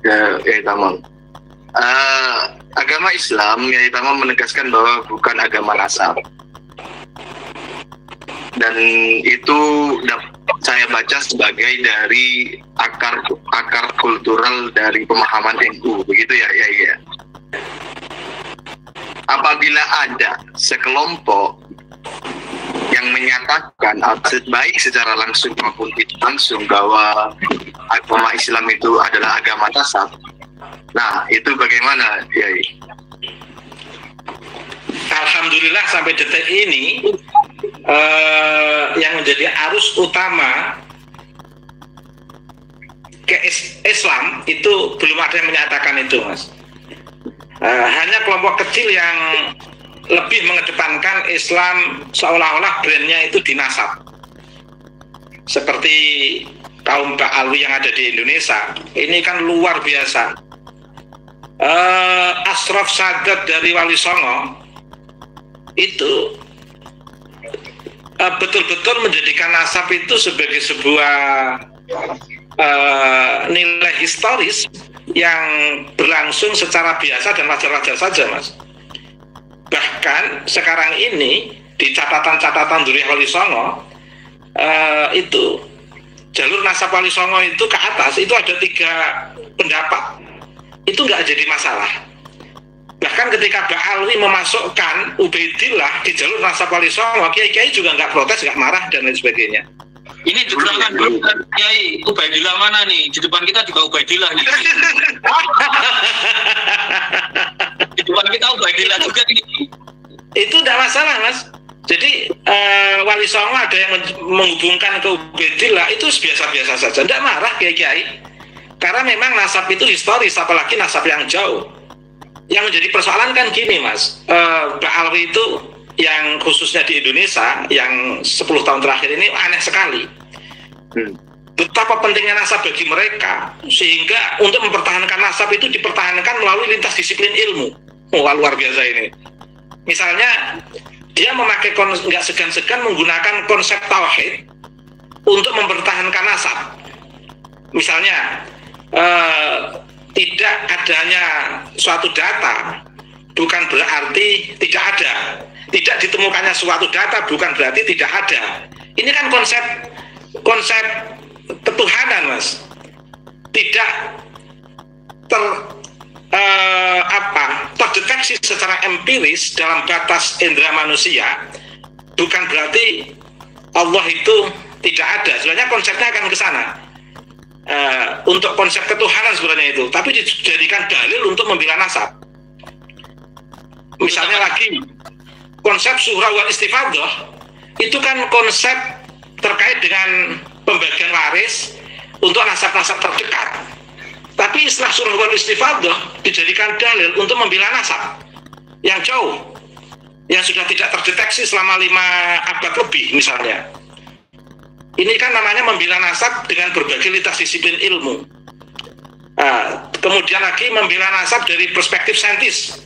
Ya Tamam. Agama Islam ya Tamam menegaskan bahwa bukan agama nasab. Dan itu saya baca sebagai dari akar kultural dari pemahaman NU, begitu ya. Apabila ada sekelompok yang menyatakan baik secara langsung maupun tidak langsung bahwa agama Islam itu adalah agama nasab, nah itu bagaimana, Yai? Alhamdulillah sampai detik ini yang menjadi arus utama ke Islam itu belum ada yang menyatakan itu, Mas. Hanya kelompok kecil yang lebih mengedepankan Islam seolah-olah brandnya itu dinasab, seperti kaum Ba'alwi yang ada di Indonesia. Ini kan luar biasa. Ashraf Sadat dari Wali Songo itu betul-betul menjadikan nasab itu sebagai sebuah nilai historis yang berlangsung secara biasa dan wajar-wajar saja, Mas. Bahkan sekarang ini di catatan-catatan Duriyah Wali Songo itu jalur nasab Wali Songo itu ke atas itu ada 3 pendapat. Itu nggak jadi masalah. Bahkan ketika Ba'alwi memasukkan Ubaidillah di jalur nasab Wali Songo, kiai-kiai juga nggak protes, nggak marah dan lain sebagainya. Ini diterangkan dulu kan, Kiai, Ubaidillah mana nih? Di depan kita juga Ubaidillah nih. Di depan kita Ubaidillah juga nih. Itu tidak masalah, Mas. Jadi Wali Songo ada yang menghubungkan ke Ubaidillah, itu biasa-biasa saja, tidak marah kiai-kiai. Karena memang nasab itu historis, apalagi nasab yang jauh. Yang menjadi persoalan kan gini, Mas, Ba'alwi itu yang khususnya di Indonesia yang 10 tahun terakhir ini aneh sekali. Betapa pentingnya nasab bagi mereka, sehingga untuk mempertahankan nasab itu dipertahankan melalui lintas disiplin ilmu. Wah, luar biasa ini. Misalnya dia memakai nggak segan-segan menggunakan konsep tauhid untuk mempertahankan nasab. Misalnya tidak adanya suatu data bukan berarti tidak ada. Tidak ditemukannya suatu data bukan berarti tidak ada. Ini kan konsep ketuhanan, Mas. Tidak terdeteksi secara empiris dalam batas indera manusia, bukan berarti Allah itu tidak ada. Sebenarnya konsepnya akan ke sana. Untuk konsep ketuhanan sebenarnya itu, tapi dijadikan dalil untuk membela nasab. Misalnya lagi konsep surah wal istifadah itu kan konsep terkait dengan pembagian waris untuk nasab-nasab terdekat. Tapi istilah surah wal istifadah dijadikan dalil untuk membela nasab yang jauh, yang sudah tidak terdeteksi selama 5 abad lebih misalnya. Ini kan namanya membela nasab dengan berbagai lintas disiplin ilmu. Kemudian lagi membela nasab dari perspektif saintis.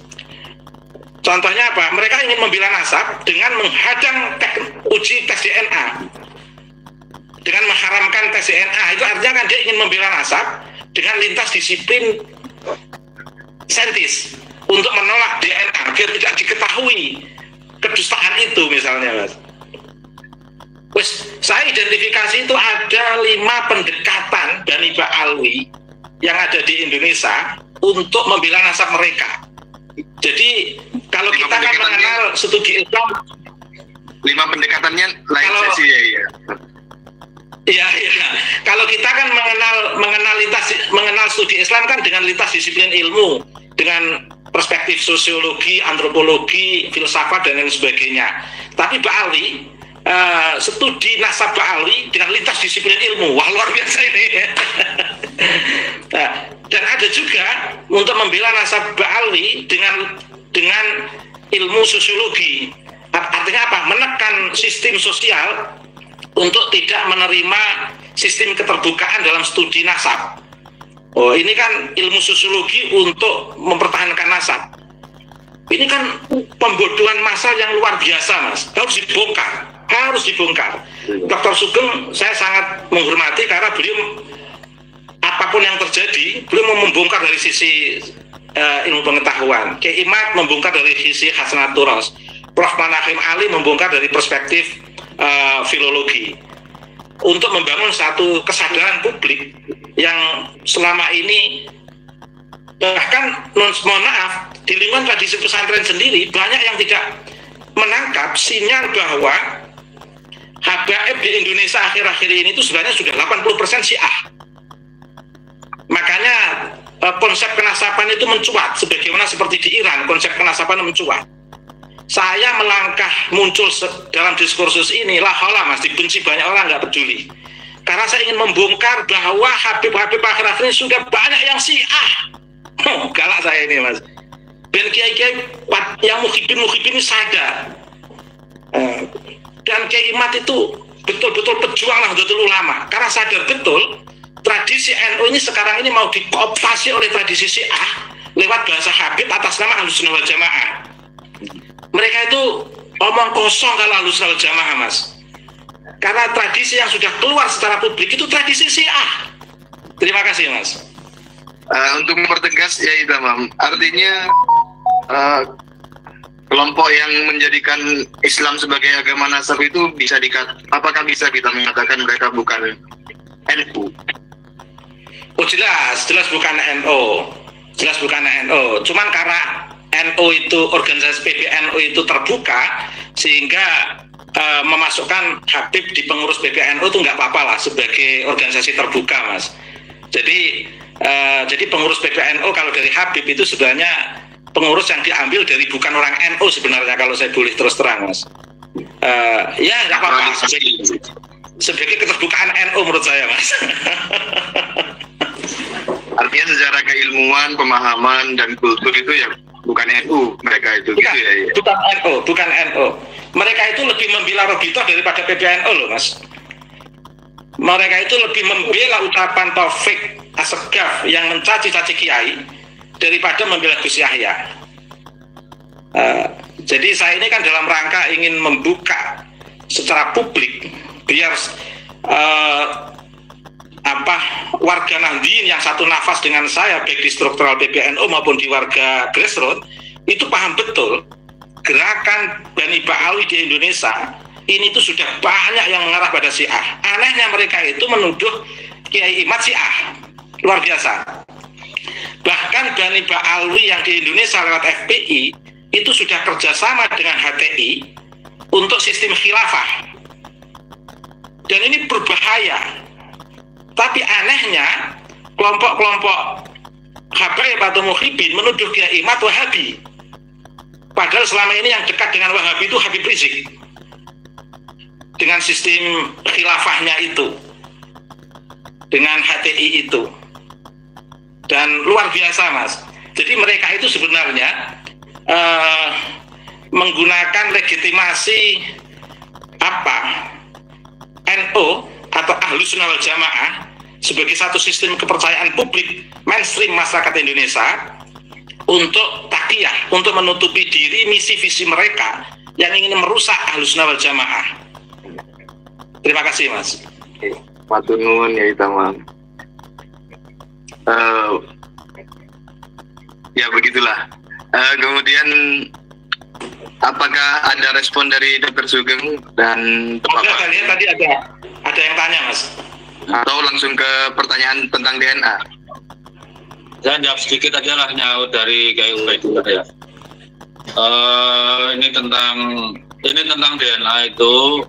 Contohnya apa? Mereka ingin membela nasab dengan menghadang uji tes DNA, dengan mengharamkan tes DNA. Itu artinya kan dia ingin membela nasab dengan lintas disiplin saintis untuk menolak DNA agar tidak diketahui kedustaan itu misalnya, Mas. Saya identifikasi itu ada 5 pendekatan Bani Ba'alwi yang ada di Indonesia untuk membela nasab mereka. Jadi kalau kita kan mengenal studi Islam, 5 pendekatannya lain sesi ya. Iya. Kalau kita kan mengenal studi Islam kan dengan lintas disiplin ilmu, dengan perspektif sosiologi, antropologi, filsafat dan lain sebagainya. Tapi Ba'alwi studi nasab Ba'alwi dengan lintas disiplin ilmu, wah luar biasa ini. Dan ada juga untuk membela nasab Ba'alwi dengan ilmu sosiologi. Artinya apa? Menekan sistem sosial untuk tidak menerima sistem keterbukaan dalam studi nasab. Oh, ini kan ilmu sosiologi untuk mempertahankan nasab. Ini kan pembodohan massal yang luar biasa, Mas. Harus dibongkar. Dr. Sugeng saya sangat menghormati karena beliau apa apapun yang terjadi, beliau membongkar dari sisi ilmu pengetahuan. Kiai Imad membongkar dari sisi Hasanatul Ros. Prof. Manakhim Ali membongkar dari perspektif filologi. Untuk membangun satu kesadaran publik yang selama ini, bahkan mohon maaf, di lingkungan tradisi pesantren sendiri banyak yang tidak menangkap sinyal bahwa habaib di Indonesia akhir-akhir ini itu sebenarnya sudah 80% Syiah. Makanya konsep kenasapan itu mencuat, sebagaimana seperti di Iran konsep kenasapan mencuat. Saya melangkah muncul dalam diskursus ini, lah haula mas, dibenci banyak orang, nggak peduli. Karena saya ingin membongkar bahwa Habib-Habib akhir-akhir ini sudah banyak yang Syiah. Galak saya ini mas. Dan kiai-kiai yang muhibin ini sadar. Dan Kiai Imad itu betul-betul pejuang Nahdlatul Ulama. Karena sadar betul, tradisi NU ini sekarang ini mau dikooptasi oleh tradisi Syiah lewat bahasa Habib atas nama Ahlussunnah wal Jamaah. Mereka itu omong kosong kalau Ahlussunnah wal Jamaah mas. Karena tradisi yang sudah keluar secara publik itu tradisi Syiah. Terima kasih mas. Untuk mempertegas ya Imam, artinya kelompok yang menjadikan Islam sebagai agama nasab itu apakah bisa kita mengatakan mereka bukan NU? Oh jelas bukan NU. Jelas bukan NU. Cuman karena NU itu, organisasi PBNU itu terbuka, sehingga memasukkan Habib di pengurus PBNU itu nggak apa-apa lah sebagai organisasi terbuka mas. Jadi pengurus PBNU kalau dari Habib itu sebenarnya pengurus yang diambil dari bukan orang NU sebenarnya, kalau saya boleh terus terang mas. Ya nggak apa-apa sebagai keterbukaan NU menurut saya mas. Artinya secara keilmuan, pemahaman dan kultur itu ya bukan NU mereka itu, bukan, gitu ya? Bukan NU. Mereka itu lebih membela Robitoh daripada PBNU loh mas. Mereka itu lebih membela ucapan Taufik Assegaf yang mencaci-caci kiai daripada membela Gus Yahya. Jadi saya ini kan dalam rangka ingin membuka secara publik biar warga Nahdliyin yang satu nafas dengan saya baik di struktural PBNU maupun di warga grassroots itu paham betul gerakan Bani Ba'alwi di Indonesia ini tuh sudah banyak yang mengarah pada Syiah. Anehnya mereka itu menuduh Kiai Imad Syiah, luar biasa. Bahkan Bani Ba'alwi yang di Indonesia lewat FPI itu sudah kerjasama dengan HTI untuk sistem khilafah, dan ini berbahaya. Tapi anehnya kelompok-kelompok habaib atau muhibin menuduh Kiai Imad Wahabi, padahal selama ini yang dekat dengan Wahabi itu Habib Rizik dengan sistem khilafahnya itu, dengan HTI itu. Dan luar biasa mas. Jadi mereka itu sebenarnya menggunakan legitimasi NU atau Ahlussunnah wal Jamaah sebagai satu sistem kepercayaan publik mainstream masyarakat Indonesia untuk takiyah, untuk menutupi diri misi visi mereka yang ingin merusak Ahlussunnah wal Jamaah. Terima kasih mas. Matur nuwun ya Itamam. Ya begitulah. Kemudian apakah ada respon dari Dr. Sugeng dan Bapak? Tadi ada yang tanya mas. Atau langsung ke pertanyaan tentang DNA? Saya jawab sedikit aja lah nyaut dari Kiai Ubaidillah ya. Ini tentang DNA itu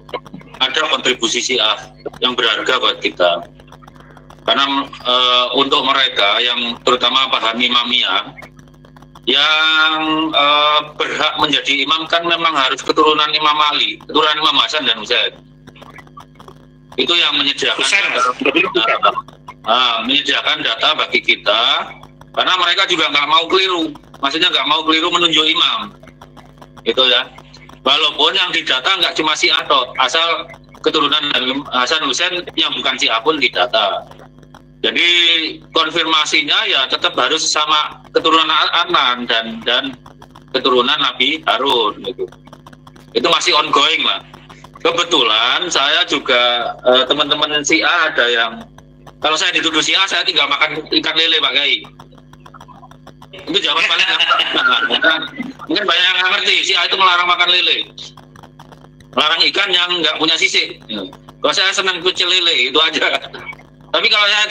ada kontribusi Syiah yang berharga buat kita. Karena untuk mereka yang terutama paham imamiyah, yang berhak menjadi imam kan memang harus keturunan Imam Ali, keturunan Imam Hasan dan Husain. Itu yang menyediakan data bagi kita, karena mereka juga nggak mau keliru, maksudnya nggak mau keliru menunjuk imam, itu ya. Walaupun yang didata nggak cuma Syiah, asal keturunan Hasan Husain yang bukan Syiah pun didata. Jadi konfirmasinya ya tetap harus sama keturunan Adnan dan keturunan Nabi Harun gitu. Itu masih ongoing lah. Kebetulan saya juga teman-teman Syiah ada yang Kalau saya dituduh si A, saya tinggal makan ikan lele Pak Gai. Itu jawaban paling mungkin banyak yang nggak ngerti, si A itu melarang makan lele, melarang ikan yang nggak punya sisik. Kalau saya senang kucing lele, itu aja. Tapi kalau saya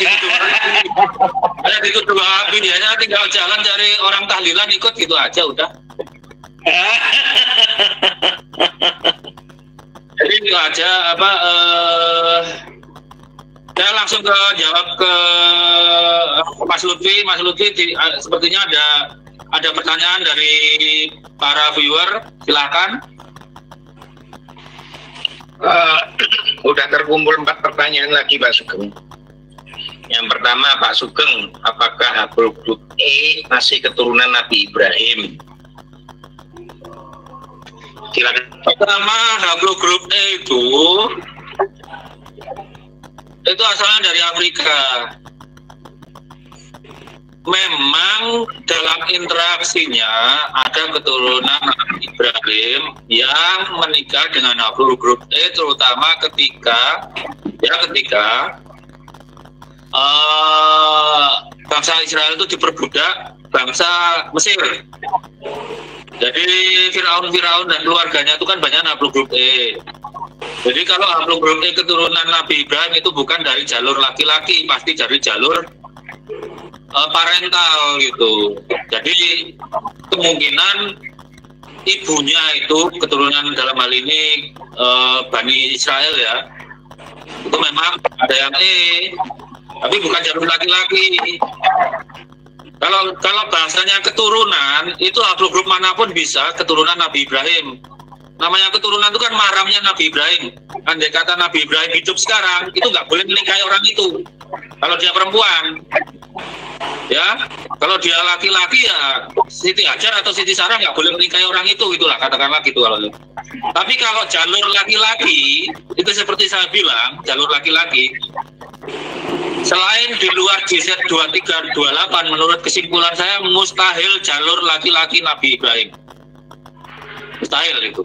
dituduh Wahabi, dia tinggal jalan cari orang tahlilan ikut gitu aja udah. Jadi itu aja saya langsung jawab ke Mas Lutfi. Mas Lutfi, sepertinya ada pertanyaan dari para viewer, silakan. Udah terkumpul 4 pertanyaan lagi Pak Sugeng. Yang pertama Pak Sugeng, apakah Hablum Grup E masih keturunan Nabi Ibrahim? Silakan. Pertama, Hablum Grup E itu asalnya dari Afrika. Memang dalam interaksinya ada keturunan Nabi Ibrahim yang menikah dengan Hablum Grup E, terutama ketika bangsa Israel itu diperbudak bangsa Mesir. Jadi Firaun dan keluarganya itu kan banyak Hablum Grup E. Jadi kalau Hablum Grup E keturunan Nabi Ibrahim itu bukan dari jalur laki-laki, pasti dari jalur parental gitu. Jadi kemungkinan ibunya itu keturunan dalam hal ini Bani Israel ya, itu memang ada yang E, tapi bukan jalur laki-laki. Kalau bahasanya keturunan itu Hablum Grup manapun bisa keturunan Nabi Ibrahim. Namanya keturunan itu kan mahramnya Nabi Ibrahim. Andai kata Nabi Ibrahim hidup sekarang, itu nggak boleh menikahi orang itu. Kalau dia perempuan, ya. Kalau dia laki-laki ya Siti Hajar atau Siti Sarah nggak boleh menikahi orang itu, itulah katakanlah gitu kalau. Tapi kalau jalur laki-laki itu seperti saya bilang, jalur laki-laki. Selain di luar JZ 2328, menurut kesimpulan saya mustahil jalur laki-laki Nabi Ibrahim. Mustahil itu.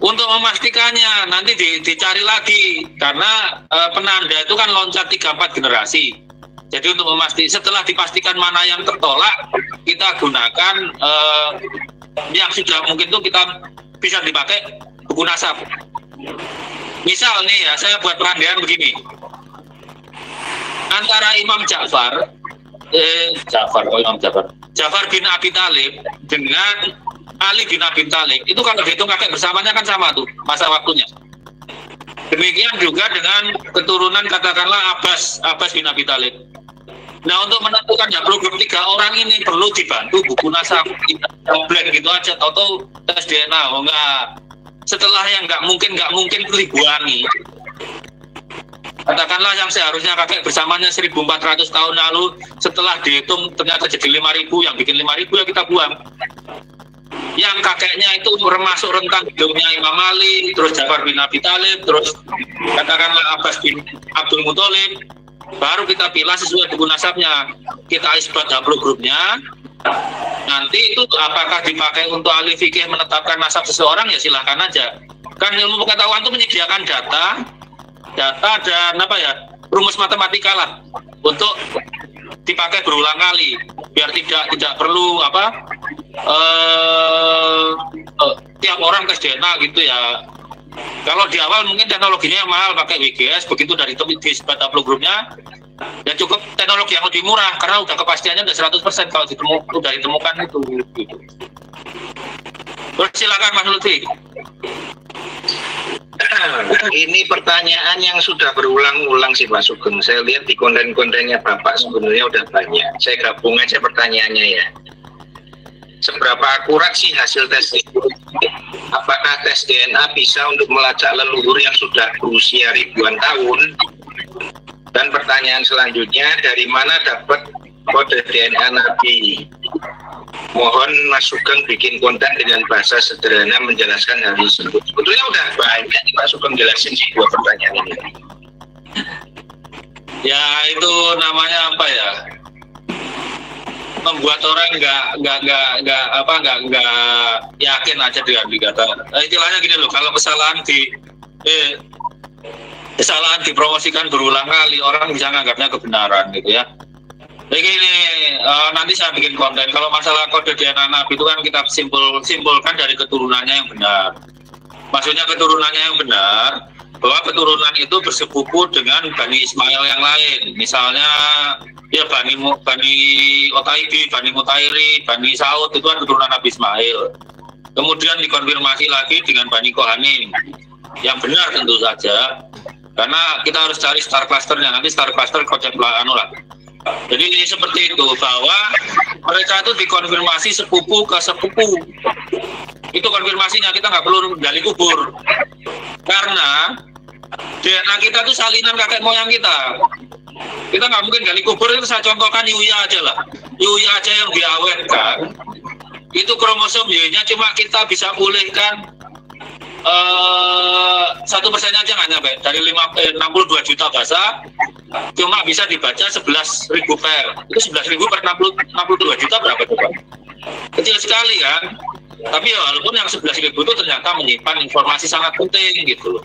Untuk memastikannya nanti dicari lagi karena penanda itu kan loncat 3-4 generasi. Jadi untuk setelah dipastikan mana yang tertolak, kita gunakan yang sudah mungkin itu kita bisa dipakai buku nasab. Misal nih ya, saya buat perandian begini. Antara Imam Ja'far bin Abi Thalib dengan Ali bin Abi Thalib, itu kalau dihitung kakek bersamanya kan sama tuh masa waktunya. Demikian juga dengan keturunan katakanlah Abbas bin Abi Thalib. Nah, untuk menentukan Hablum Grup 3 orang ini perlu dibantu buku nasab, black gitu aja, atau tes DNA. Oh enggak, setelah yang nggak mungkin ribuani. Katakanlah yang seharusnya kakek bersamanya 1400 tahun lalu, setelah dihitung ternyata jadi 5000, yang bikin 5000 ya kita buang. Yang kakeknya itu termasuk rentang hidupnya Imam Ali, terus Ja'far bin Abi Thalib, terus katakanlah Abbas bin Abdul Muthalib, baru kita pilih sesuai buku nasabnya, kita isbat Hablum Grupnya. Nanti itu apakah dipakai untuk ahli fikih menetapkan nasab seseorang, ya silahkan aja. Kan ilmu pengetahuan itu menyediakan data dan rumus matematika lah untuk dipakai berulang kali biar tidak perlu tiap orang tes DNA gitu ya. Kalau di awal mungkin teknologinya yang mahal pakai WGS, begitu dari disebut Hablum Grupnya ya cukup teknologi yang lebih murah karena udah kepastiannya udah 100% kalau udah ditemukan itu gitu. Terus silakan Mas Lutfi. Ini pertanyaan yang sudah berulang-ulang sih Pak Sugeng. Saya lihat di konten-kontennya Bapak sebenarnya udah banyak. Saya gabung aja pertanyaannya ya. Seberapa akurat sih hasil tes itu? Apakah tes DNA bisa untuk melacak leluhur yang sudah berusia ribuan tahun? Dan pertanyaan selanjutnya, dari mana dapat kode DNA Nabi? Mohon Mas Sugeng bikin konten dengan bahasa sederhana menjelaskan hal tersebut. Sebetulnya udah banyak Pak Sugeng jelasin sih 2 pertanyaan ini. Ya itu namanya apa ya? Membuat orang nggak yakin aja dengan dikata. Istilahnya gini loh, kalau kesalahan kesalahan dipromosikan berulang kali, orang bisa menganggapnya kebenaran gitu ya. Jadi ini nanti saya bikin konten. Kalau masalah kode DNA Nabi itu kan kita simpulkan dari keturunannya yang benar. Maksudnya keturunannya yang benar, bahwa keturunan itu bersepupu dengan Bani Ismail yang lain. Misalnya ya Bani Otaibi, Bani Mutairi, Bani Saud itu kan keturunan Nabi Ismail. Kemudian dikonfirmasi lagi dengan Bani Kohanim. Yang benar tentu saja, karena kita harus cari star clusternya. Nanti star cluster konsep lah. Jadi ini seperti itu, bahwa mereka itu dikonfirmasi sepupu ke sepupu. Itu konfirmasinya, kita nggak perlu gali kubur. Karena DNA kita itu salinan kakek moyang kita. Kita nggak mungkin gali kubur. Itu saya contohkan Yuya aja lah. Yuya aja yang diawetkan, itu kromosom Y-nya cuma kita bisa pulihkan 1% aja nggak nyampe. Dari 62 juta bahasa cuma bisa dibaca 11.000 per. Itu 11.000 per 62 juta berapa coba? Kecil sekali kan. Tapi ya walaupun yang 11.000 itu ternyata menyimpan informasi sangat penting gitu loh.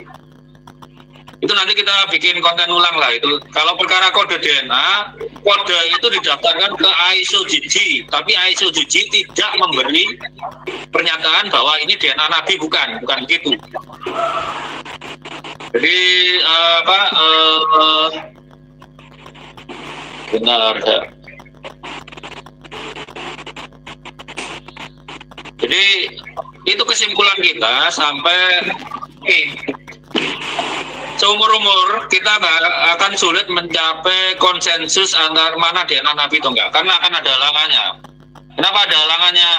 Itu nanti kita bikin konten ulang lah itu. Kalau perkara kode DNA, kode itu didaftarkan ke ISO GG, tapi ISO GG tidak memberi pernyataan bahwa ini DNA Nabi, bukan begitu. Jadi benar ya. Jadi itu kesimpulan kita sampai seumur-umur kita akan sulit mencapai konsensus antar mana DNA Nabi itu enggak, karena akan ada halangannya. Kenapa ada halangannya?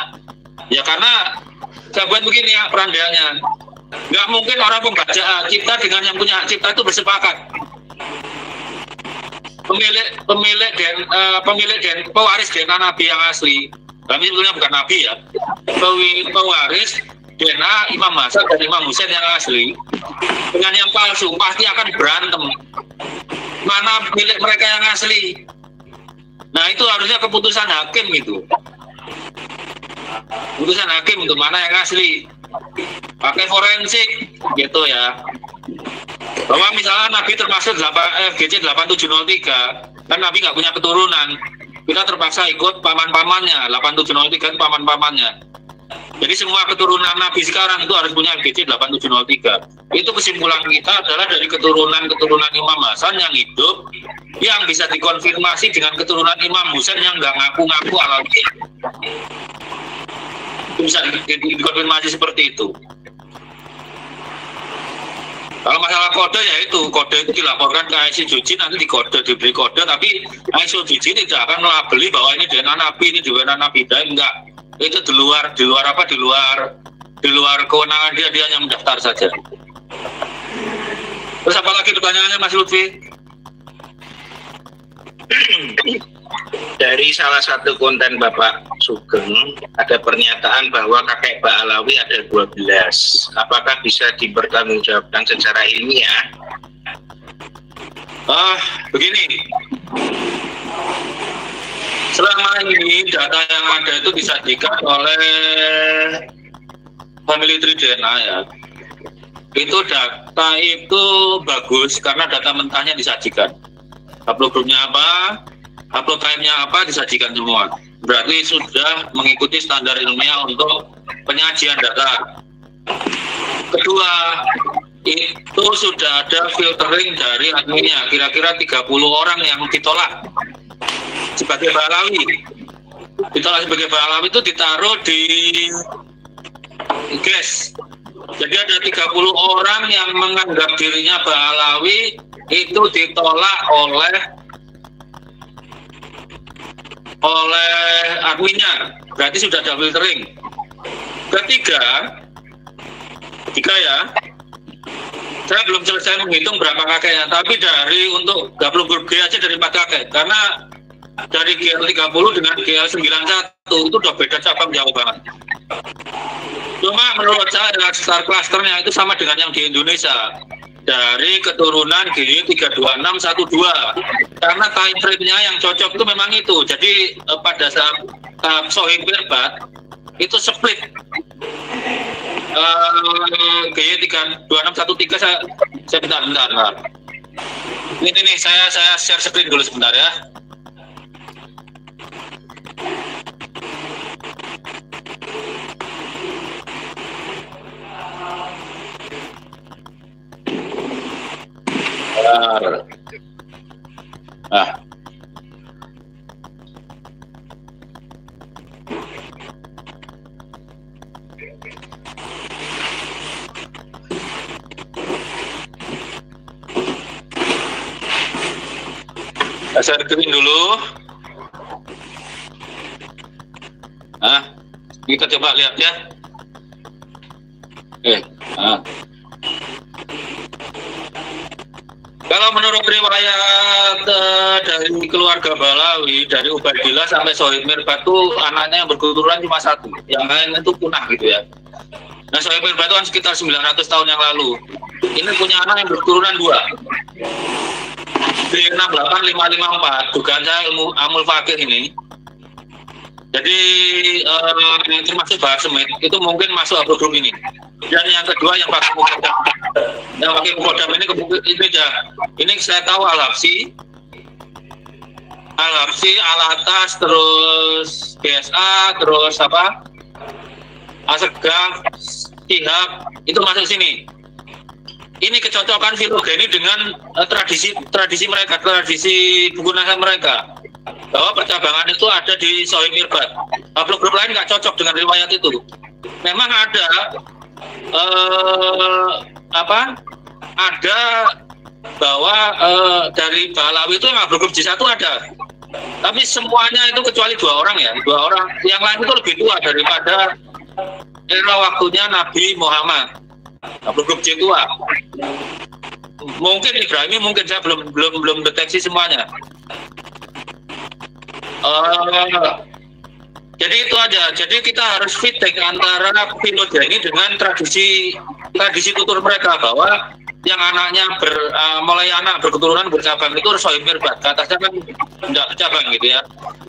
Ya karena saya buat begini ya perandiannya. Nggak mungkin orang pembaca hak cipta dengan yang punya hak cipta itu bersepakat. Pewaris DNA Nabi yang asli, kami sebetulnya bukan Nabi ya, pewaris DNA Imam Hasan dan Imam Husain yang asli dengan yang palsu pasti akan berantem. Mana milik mereka yang asli? Nah itu harusnya keputusan hakim itu. Keputusan hakim untuk mana yang asli. Pakai forensik gitu ya. Bahwa misalnya Nabi termasuk FGC 8703, kan Nabi nggak punya keturunan. Kita terpaksa ikut paman-pamannya, 8703 itu paman-pamannya. Jadi semua keturunan Nabi sekarang itu harus punya FGC 8703. Itu kesimpulan kita adalah dari keturunan Imam Hasan yang hidup, yang bisa dikonfirmasi dengan keturunan Imam Husain yang nggak ngaku-ngaku alami. Itu bisa dikonfirmasi seperti itu. Kalau masalah kode ya itu, kode itu dilaporkan ke ISO GG, nanti diberi kode, tapi ISO GG tidak akan melabeli bahwa ini DNA Nabi, ini juga Nabi Ibrahim, enggak. Itu di luar kewenangan dia hanya mendaftar saja. Terus apa lagi pertanyaannya Mas Lutfi? Dari salah satu konten Bapak Sugeng ada pernyataan bahwa kakek Mbak Alawi ada 12. Apakah bisa dipertanggungjawabkan secara ilmiah? Begini. Selama ini data yang ada itu disajikan oleh Family Tree DNA ya. Itu data itu bagus karena data mentahnya disajikan. Haplogrupnya apa, haplotype-nya apa disajikan semua. Berarti sudah mengikuti standar ilmiah untuk penyajian data. Kedua, itu sudah ada filtering dari adminnya. Kira-kira 30 orang yang ditolak sebagai Balawi. Ditolak sebagai Balawi itu ditaruh di GES. Jadi ada 30 orang yang menganggap dirinya Balawi itu ditolak oleh adminnya. Berarti sudah ada filtering. Ketiga ya, saya belum selesai menghitung berapa kakeknya, tapi dari untuk gabung grup G aja dari 4 kakek, karena dari GL30 dengan GL91 itu udah beda cabang jauh banget. Cuma menurut saya star clusternya itu sama dengan yang di Indonesia, dari keturunan GY32612, karena time frame-nya yang cocok itu memang itu. Jadi pada saat Sohib Berbat itu split GY32613 saya bentar. Ini saya share screen dulu sebentar ya. Saya screen dulu. Kita coba lihat ya. Kalau menurut riwayat dari keluarga Balawi, dari Ubaidillah sampai Sohib Mirbat itu anaknya yang berketurunan cuma satu, yang lain itu punah gitu ya. Nah, Sohib Mirbat itu kan sekitar 900 tahun yang lalu. Ini punya anak yang berketurunan 2. Di 68554, dugaan saya ilmu Amul Fakir ini. Jadi termasuk Bahar Semit itu mungkin masuk haplogrup ini. Dan yang kedua yang pakai mukodam, ini saya tahu Al-Habsyi, Al-Atas, terus BSA, terus apa? Asegaf, Shihab, itu masuk sini. Ini kecocokan filogeni dengan tradisi mereka, tradisi buku nasab mereka, bahwa percabangan itu ada di Sohib Mirbat. Haplogrup lain nggak cocok dengan riwayat itu. Memang ada ada bahwa dari Balawi itu yang haplogrup J1 ada, tapi semuanya itu kecuali 2 orang ya, 2 orang yang lain itu lebih tua daripada era waktunya Nabi Muhammad. Haplogrup J tua. Mungkin Ibrahimi, mungkin saya belum deteksi semuanya. Jadi itu aja. Jadi kita harus fitting antara filogeni dengan tradisi tutur mereka, bahwa yang anaknya mulai anak berketurunan bercabang itu Sohib Mirbat. Atasnya kan tidak bercabang gitu ya.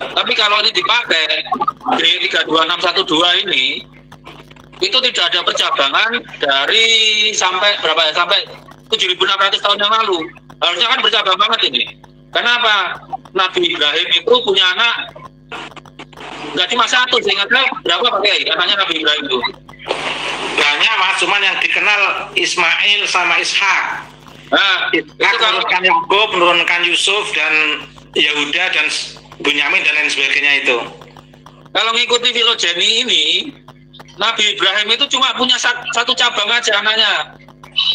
Tapi kalau ini dipakai di 32612 ini, itu tidak ada percabangan dari sampai berapa ya, sampai 7.600 tahun yang lalu. Harusnya kan bercabang banget ini. Kenapa? Nabi Ibrahim itu punya anak nggak cuma satu, seingat saya berapa pakai anaknya Nabi Ibrahim itu? Banyak mas, cuman yang dikenal Ismail sama Ishak. Nah, itu menurunkan Yakub, menurunkan Yusuf dan Yahuda dan Bunyamin dan lain sebagainya itu. Kalau ngikuti filogeni ini, Nabi Ibrahim itu cuma punya satu cabang aja anaknya.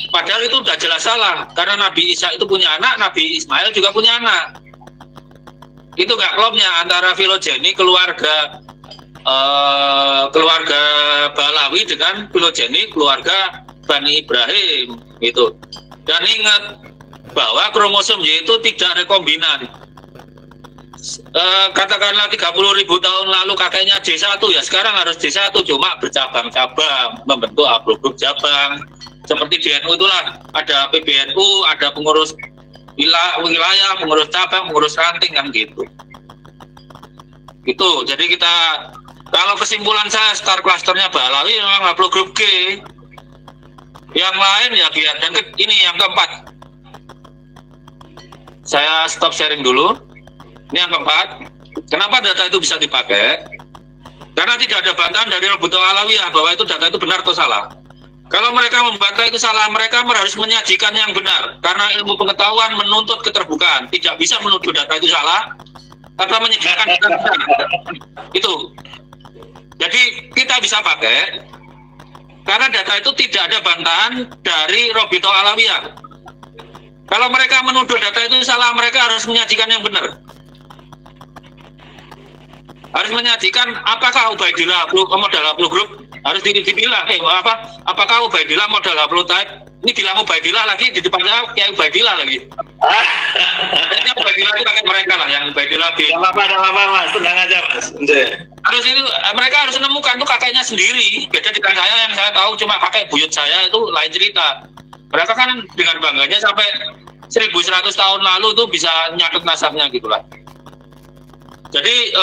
Padahal itu udah jelas salah, karena Nabi Isa itu punya anak, Nabi Ismail juga punya anak. Itu nggak klopnya antara filogeni keluarga Balawi dengan filogeni keluarga Bani Ibrahim gitu. Dan ingat bahwa kromosom Y itu tidak rekombinan. Katakanlah 30.000 tahun lalu kakeknya J1 ya, sekarang harus J1, cuma bercabang-cabang, membentuk haplogrup cabang. Seperti di NU itulah ada PBNU, ada pengurus wilayah, pengurus cabang, pengurus ranting kan gitu. Itu jadi kita, kalau kesimpulan saya star clusternya Balawi memang haplogrup G. Yang lain ya biar. Dan ini yang keempat. Saya stop sharing dulu. Ini yang keempat. Kenapa data itu bisa dipakai? Karena tidak ada bantahan dari Rabitatul Alawiyah bahwa itu data itu benar atau salah. Kalau mereka membantah itu salah, mereka harus menyajikan yang benar. Karena ilmu pengetahuan menuntut keterbukaan. Tidak bisa menuduh data itu salah, tanpa menyediakan data benar. Itu. Jadi kita bisa pakai, karena data itu tidak ada bantahan dari Rabitatul Alawiyah. Kalau mereka menuduh data itu salah, mereka harus menyajikan yang benar. Harus menyajikan apakah Ubaidillah modal haplogrup harus dibilang apakah Ubaidillah modal haplotype. Ini bilang Ubaidillah lagi, di depannya kayak Ubaidillah lagi. Artinya Ubaidillah itu kakek mereka lah, yang Ubaidillah B. Tidak apa-apa mas, tenang aja mas. Harus itu, mereka harus menemukan tuh kakeknya sendiri. Beda dengan saya, yang saya tahu cuma kakek buyut saya, itu lain cerita. Mereka kan dengan bangganya sampai 1100 tahun lalu tuh bisa nyatet nasabnya gitulah. Jadi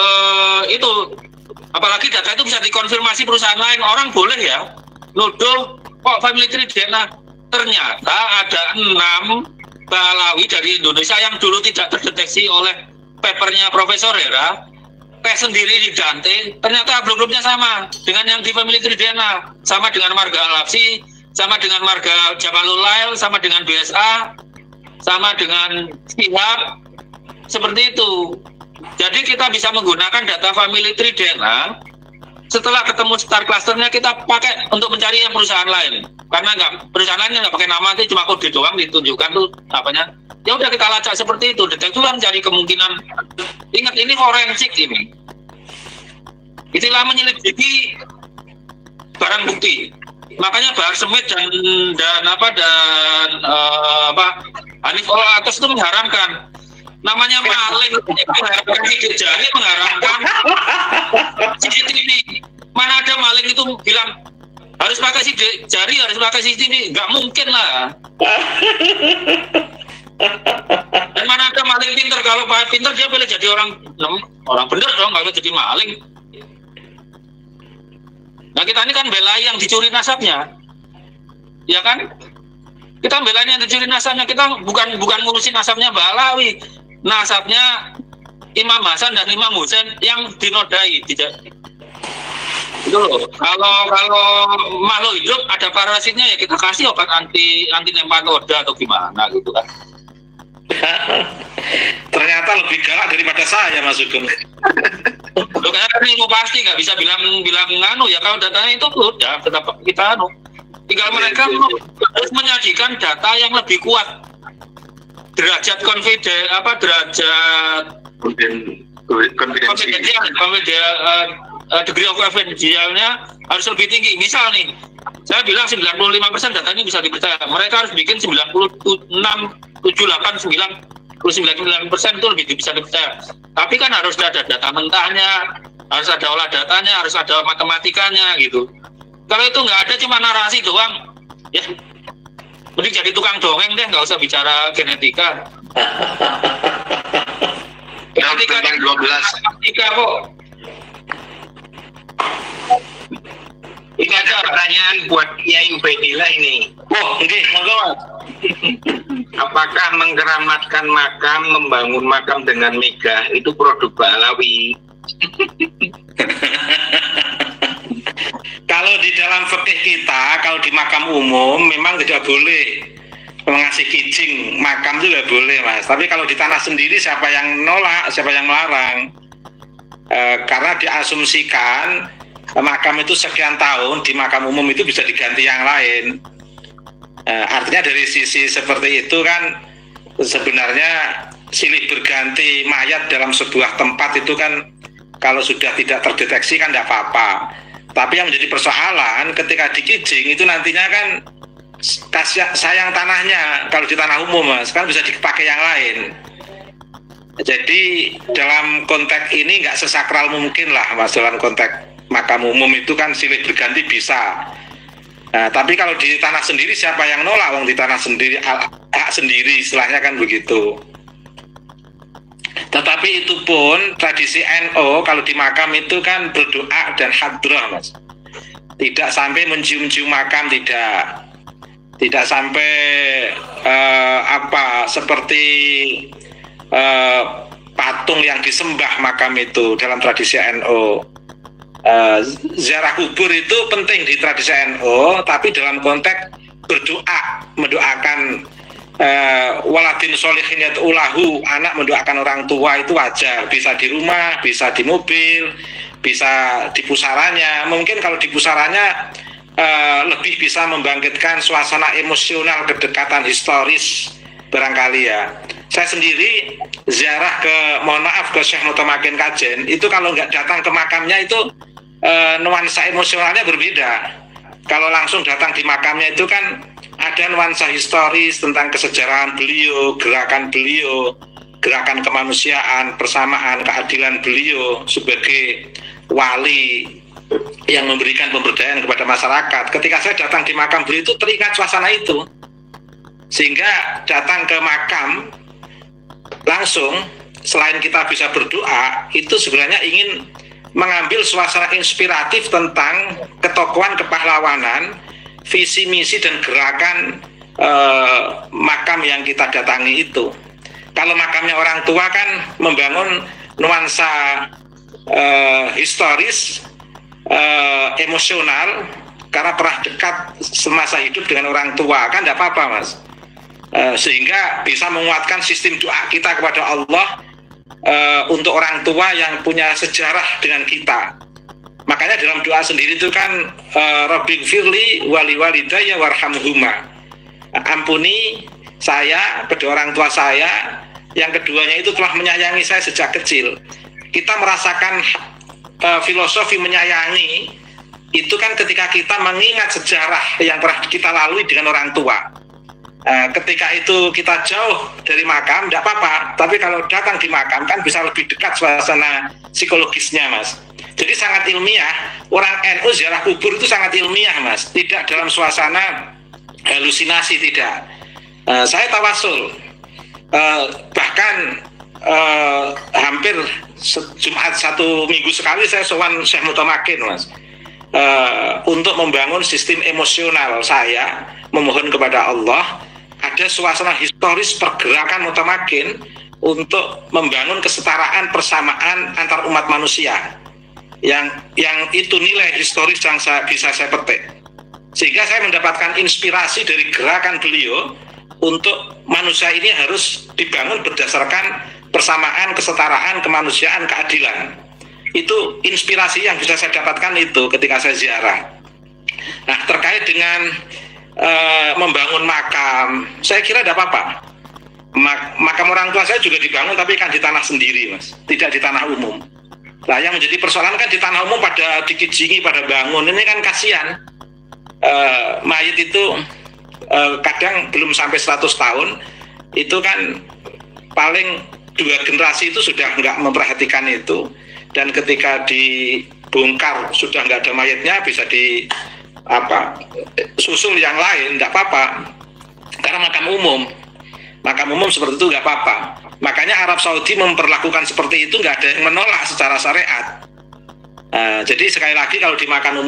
itu, apalagi data itu bisa dikonfirmasi perusahaan lain. Orang boleh ya nuduh kok family tree DNA, ternyata ada 6 Balawi dari Indonesia yang dulu tidak terdeteksi oleh papernya Profesor Hera, tes sendiri di Dante, ternyata haplogrup-nya sama dengan yang di family tree DNA, sama dengan marga Al-Habsyi, sama dengan marga Jamalul Lail, sama dengan BSA, sama dengan Shihab, seperti itu. Jadi kita bisa menggunakan data family tree DNA. Setelah ketemu star clusternya kita pakai untuk mencari yang perusahaan lain, karena perusahaan lainnya nggak pakai nama, itu cuma kode doang ditunjukkan tuh apanya. Ya udah kita lacak seperti itu. Detektif kan cari kemungkinan. Ingat ini forensik ini. Itulah menyelidiki barang bukti. Makanya Bahar Smith dan Hanif Olatos itu mengharamkan. Namanya maling, mengharapkan sidik jari, mengharapkan CCTV. Mana ada maling itu bilang harus pakai sidik jari, harus pakai CCTV, nggak mungkin lah. Dan mana ada maling pinter, kalau pinter dia boleh jadi orang bener dong, nggak boleh jadi maling. Nah kita ini kan bela yang dicuri nasabnya, ya kan? Kita bela yang dicuri nasabnya, kita bukan ngurusin nasabnya Balawi. Nasabnya Imam Hasan dan Imam Husain yang dinodai, tidak itu loh. Kalau makhluk hidup ada parasitnya ya kita kasih obat anti nematoda atau gimana gitu kan. Ternyata lebih galak daripada saya, Mas Sugeng. Loh, kan ilmu pasti nggak bisa bilang nganu ya, kalau datanya itu udah tetap kita anu. Tinggal mereka harus menyajikan data yang lebih kuat. Derajat degree of confidentialnya harus lebih tinggi. Misal nih, saya bilang 95% datanya bisa dipercaya. Mereka harus bikin 96, 78, 99% itu lebih bisa dipercaya. Tapi kan harus ada data mentahnya, harus ada olah datanya, harus ada matematikanya gitu. Kalau itu nggak ada, cuma narasi doang, ya mending jadi tukang dongeng deh, nggak usah bicara genetika. Genetika tentang 12. Kok. Ini ada pertanyaan buat Kiai Ubaidillah ini. Oh, nggih, monggo. Apakah mengkeramatkan makam, membangun makam dengan megah itu produk Balawi? Kalau di dalam fikih kita, kalau di makam umum memang tidak boleh mengasih kijing makam itu tidak boleh, Mas. Tapi kalau di tanah sendiri siapa yang nolak, siapa yang melarang? Karena diasumsikan makam itu sekian tahun di makam umum itu bisa diganti yang lain. Artinya dari sisi seperti itu kan sebenarnya silih berganti mayat dalam sebuah tempat itu kan kalau sudah tidak terdeteksi kan tidak apa-apa. Tapi yang menjadi persoalan ketika dikijing itu nantinya kan sayang tanahnya. Kalau di tanah umum, Mas, kan bisa dipakai yang lain. Jadi dalam konteks ini nggak sesakral mungkin lah, Mas. Dalam konteks makam umum itu kan silih berganti bisa. Nah, tapi kalau di tanah sendiri siapa yang nolak? Wong di tanah sendiri hak sendiri, istilahnya kan begitu. Tetapi itu pun tradisi NU kalau di makam itu kan berdoa dan hadrah, Mas. Tidak sampai mencium-cium makam, tidak sampai seperti patung yang disembah makam itu dalam tradisi NU. Ziarah kubur itu penting di tradisi NU, tapi dalam konteks berdoa, mendoakan waladin sholihin yad'ulahu, anak mendoakan orang tua itu wajar, bisa di rumah, bisa di mobil, bisa di pusaranya. Mungkin kalau di pusaranya lebih bisa membangkitkan suasana emosional, kedekatan historis barangkali ya. Saya sendiri ziarah ke Syekh Mutamakin Kajen itu kalau nggak datang ke makamnya itu nuansa emosionalnya berbeda. Kalau langsung datang di makamnya itu kan ada nuansa historis tentang kesejarahan beliau, gerakan kemanusiaan, persamaan, keadilan beliau sebagai wali yang memberikan pemberdayaan kepada masyarakat. Ketika saya datang di makam beliau itu teringat suasana itu, sehingga datang ke makam langsung selain kita bisa berdoa, itu sebenarnya ingin mengambil suasana inspiratif tentang ketokohan kepahlawanan, visi misi dan gerakan makam yang kita datangi itu. Kalau makamnya orang tua kan membangun nuansa historis, emosional, karena pernah dekat semasa hidup dengan orang tua, kan tidak apa-apa Mas. Sehingga bisa menguatkan sistem doa kita kepada Allah untuk orang tua yang punya sejarah dengan kita. Makanya dalam doa sendiri itu kan Rabbighfirli wali walidayya warhamhuma. Ampuni saya, kedua orang tua saya, yang keduanya itu telah menyayangi saya sejak kecil. Kita merasakan filosofi menyayangi itu kan ketika kita mengingat sejarah yang pernah kita lalui dengan orang tua. Ketika itu kita jauh dari makam, tidak apa-apa. Tapi kalau datang di makam kan bisa lebih dekat suasana psikologisnya Mas. Jadi sangat ilmiah. Orang NU ziarah kubur itu sangat ilmiah Mas. Tidak dalam suasana halusinasi, tidak. Saya tawasul, bahkan hampir Jumat 1 minggu sekali saya sowan Syekh Mutamakin Mas, untuk membangun sistem emosional saya, memohon kepada Allah ada suasana historis pergerakan Mutamakin untuk membangun kesetaraan persamaan antar umat manusia, yang itu nilai historis yang bisa saya petik. Sehingga saya mendapatkan inspirasi dari gerakan beliau untuk manusia ini harus dibangun berdasarkan persamaan, kesetaraan, kemanusiaan, keadilan. Itu inspirasi yang bisa saya dapatkan itu ketika saya ziarah. Nah, terkait dengan membangun makam, saya kira tidak apa-apa. Makam orang tua saya juga dibangun, tapi kan di tanah sendiri Mas, tidak di tanah umum. Nah, yang menjadi persoalan kan di tanah umum pada dikijingi, pada bangun, ini kan kasihan. Mayit itu kadang belum sampai 100 tahun itu kan paling 2 generasi itu sudah nggak memperhatikan itu, dan ketika dibongkar sudah nggak ada mayitnya, bisa susul yang lain, nggak apa-apa, karena makam umum seperti itu nggak apa-apa. Makanya Arab Saudi memperlakukan seperti itu, nggak ada yang menolak secara syariat. Jadi sekali lagi kalau di makam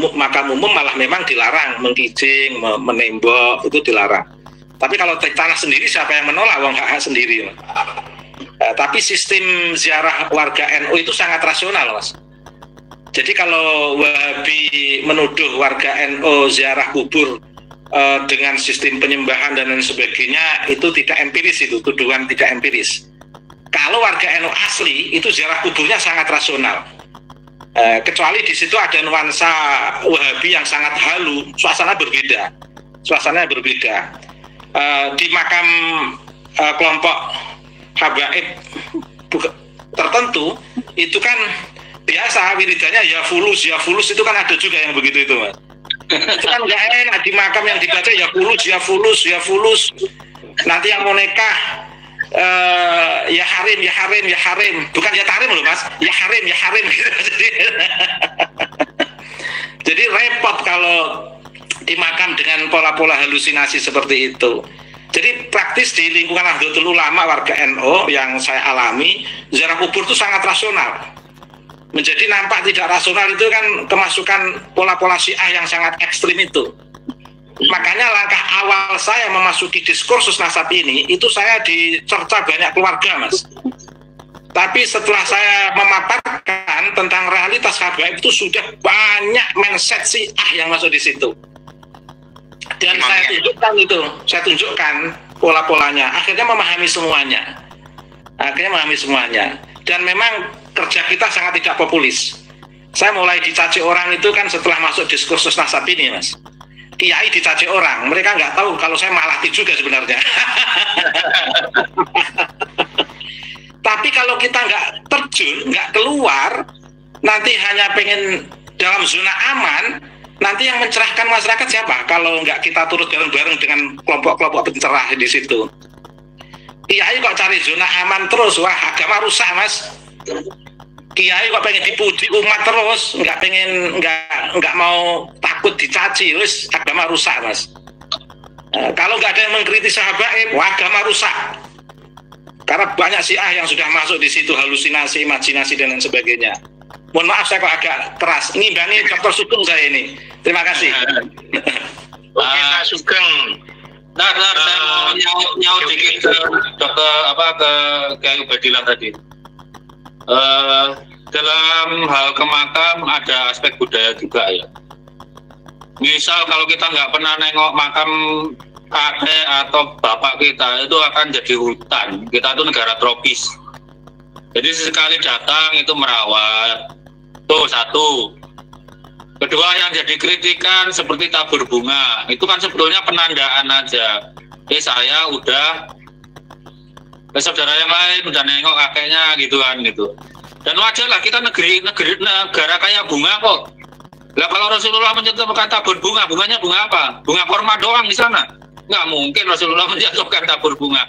umum malah memang dilarang mengkijing, menembok, itu dilarang. Tapi kalau tanah sendiri siapa yang menolak, wong hak sendiri. Tapi sistem ziarah warga NU itu sangat rasional Mas. Jadi kalau Wahabi menuduh warga NU ziarah kubur dengan sistem penyembahan dan lain sebagainya, itu tidak empiris, itu tuduhan tidak empiris. Kalau warga NU asli itu ziarah kuburnya sangat rasional. Kecuali di situ ada nuansa Wahabi yang sangat halu, suasana berbeda. Di makam kelompok habaib tertentu itu kan biasa wiridannya ya fulus itu kan ada juga yang begitu itu Mas. Itu kan nggak enak di makam yang dibaca ya fulus. Nanti yang mau nikah ya harim, bukan ya tarim loh Mas, ya harim gitu. Jadi repot kalau di makam dengan pola-pola halusinasi seperti itu. Jadi praktis di lingkungan Nahdlatul Ulama warga NU yang saya alami, ziarah kubur itu sangat rasional. Menjadi nampak tidak rasional itu kan kemasukan pola-pola Syiah yang sangat ekstrim itu. Makanya langkah awal saya memasuki diskursus nasab ini, itu saya dicerca banyak keluarga Mas. Tapi setelah saya memaparkan tentang realitas habaib itu sudah banyak mindset Syiah yang masuk di situ. Dan saya tunjukkan pola-polanya, akhirnya memahami semuanya. Dan memang kerja kita sangat tidak populis. Saya mulai dicaci orang itu kan setelah masuk diskursus nasab ini Mas. Kiai dicaci orang, mereka nggak tahu kalau saya malati juga sebenarnya. Tapi kalau kita nggak terjun, nggak keluar, nanti hanya pengen dalam zona aman, nanti yang mencerahkan masyarakat siapa? Kalau nggak kita turut bareng-bareng dengan kelompok-kelompok pencerah di situ. Kiai kok cari zona aman terus, wah agama rusak Mas. Kiai kok pengen dipuji umat terus, nggak mau takut dicaci, wis agama rusak Mas. Kalau nggak ada yang mengkritik habaib, wah agama rusak. Karena banyak Syiah yang sudah masuk di situ, halusinasi, imajinasi dan lain sebagainya. Mohon maaf saya kok agak keras. Ini Dr. Sugeng saya ini. Terima kasih. Oke Pak Sugeng, Saya mau nyaut dikit ke Ubedillah tadi. Dalam hal ke makam ada aspek budaya juga ya. Misal kalau kita nggak pernah nengok makam kakek atau bapak kita, itu akan jadi hutan. Kita itu negara tropis. Jadi sekali datang itu merawat. Tuh satu. Kedua yang jadi kritikan seperti tabur bunga, itu kan sebetulnya penandaan aja. Saya udah, saudara yang lain udah nengok kakeknya gitu kan gitu. Dan wajar lah, kita negara kaya bunga kok. Lah kalau Rasulullah menjatuhkan tabur bunga, bunganya bunga apa? Bunga korma doang di sana. Nggak mungkin Rasulullah menjatuhkan tabur bunga.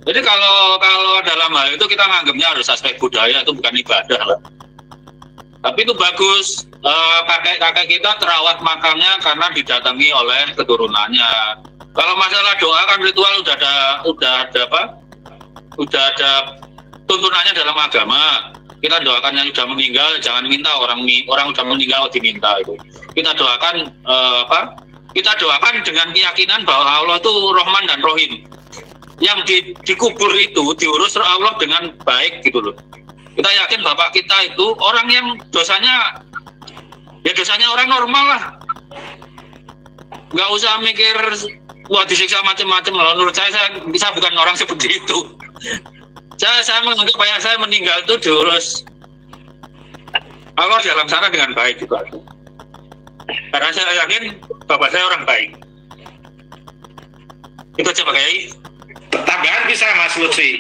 Jadi kalau dalam hal itu kita nganggapnya harus aspek budaya, itu bukan ibadah lah. Tapi itu bagus, kakek-kakek kita terawat makamnya karena didatangi oleh keturunannya. Kalau masalah doa kan ritual udah ada tuntunannya dalam agama. Kita doakan yang sudah meninggal, jangan minta orang sudah meninggal diminta itu. Kita doakan Kita doakan dengan keyakinan bahwa Allah itu Rahman dan Rahim. Yang dikubur itu diurus Allah dengan baik gitu loh. Kita yakin bapak kita itu orang yang dosanya orang normal lah, nggak usah mikir wah disiksa macam-macam lah. Menurut saya bukan orang seperti itu. Saya menganggap ayah saya meninggal itu diurus Allah dalam sana dengan baik juga. Karena saya yakin bapak saya orang baik. Itu aja Pak Kiai. Tambahan bisa Mas Lutfi?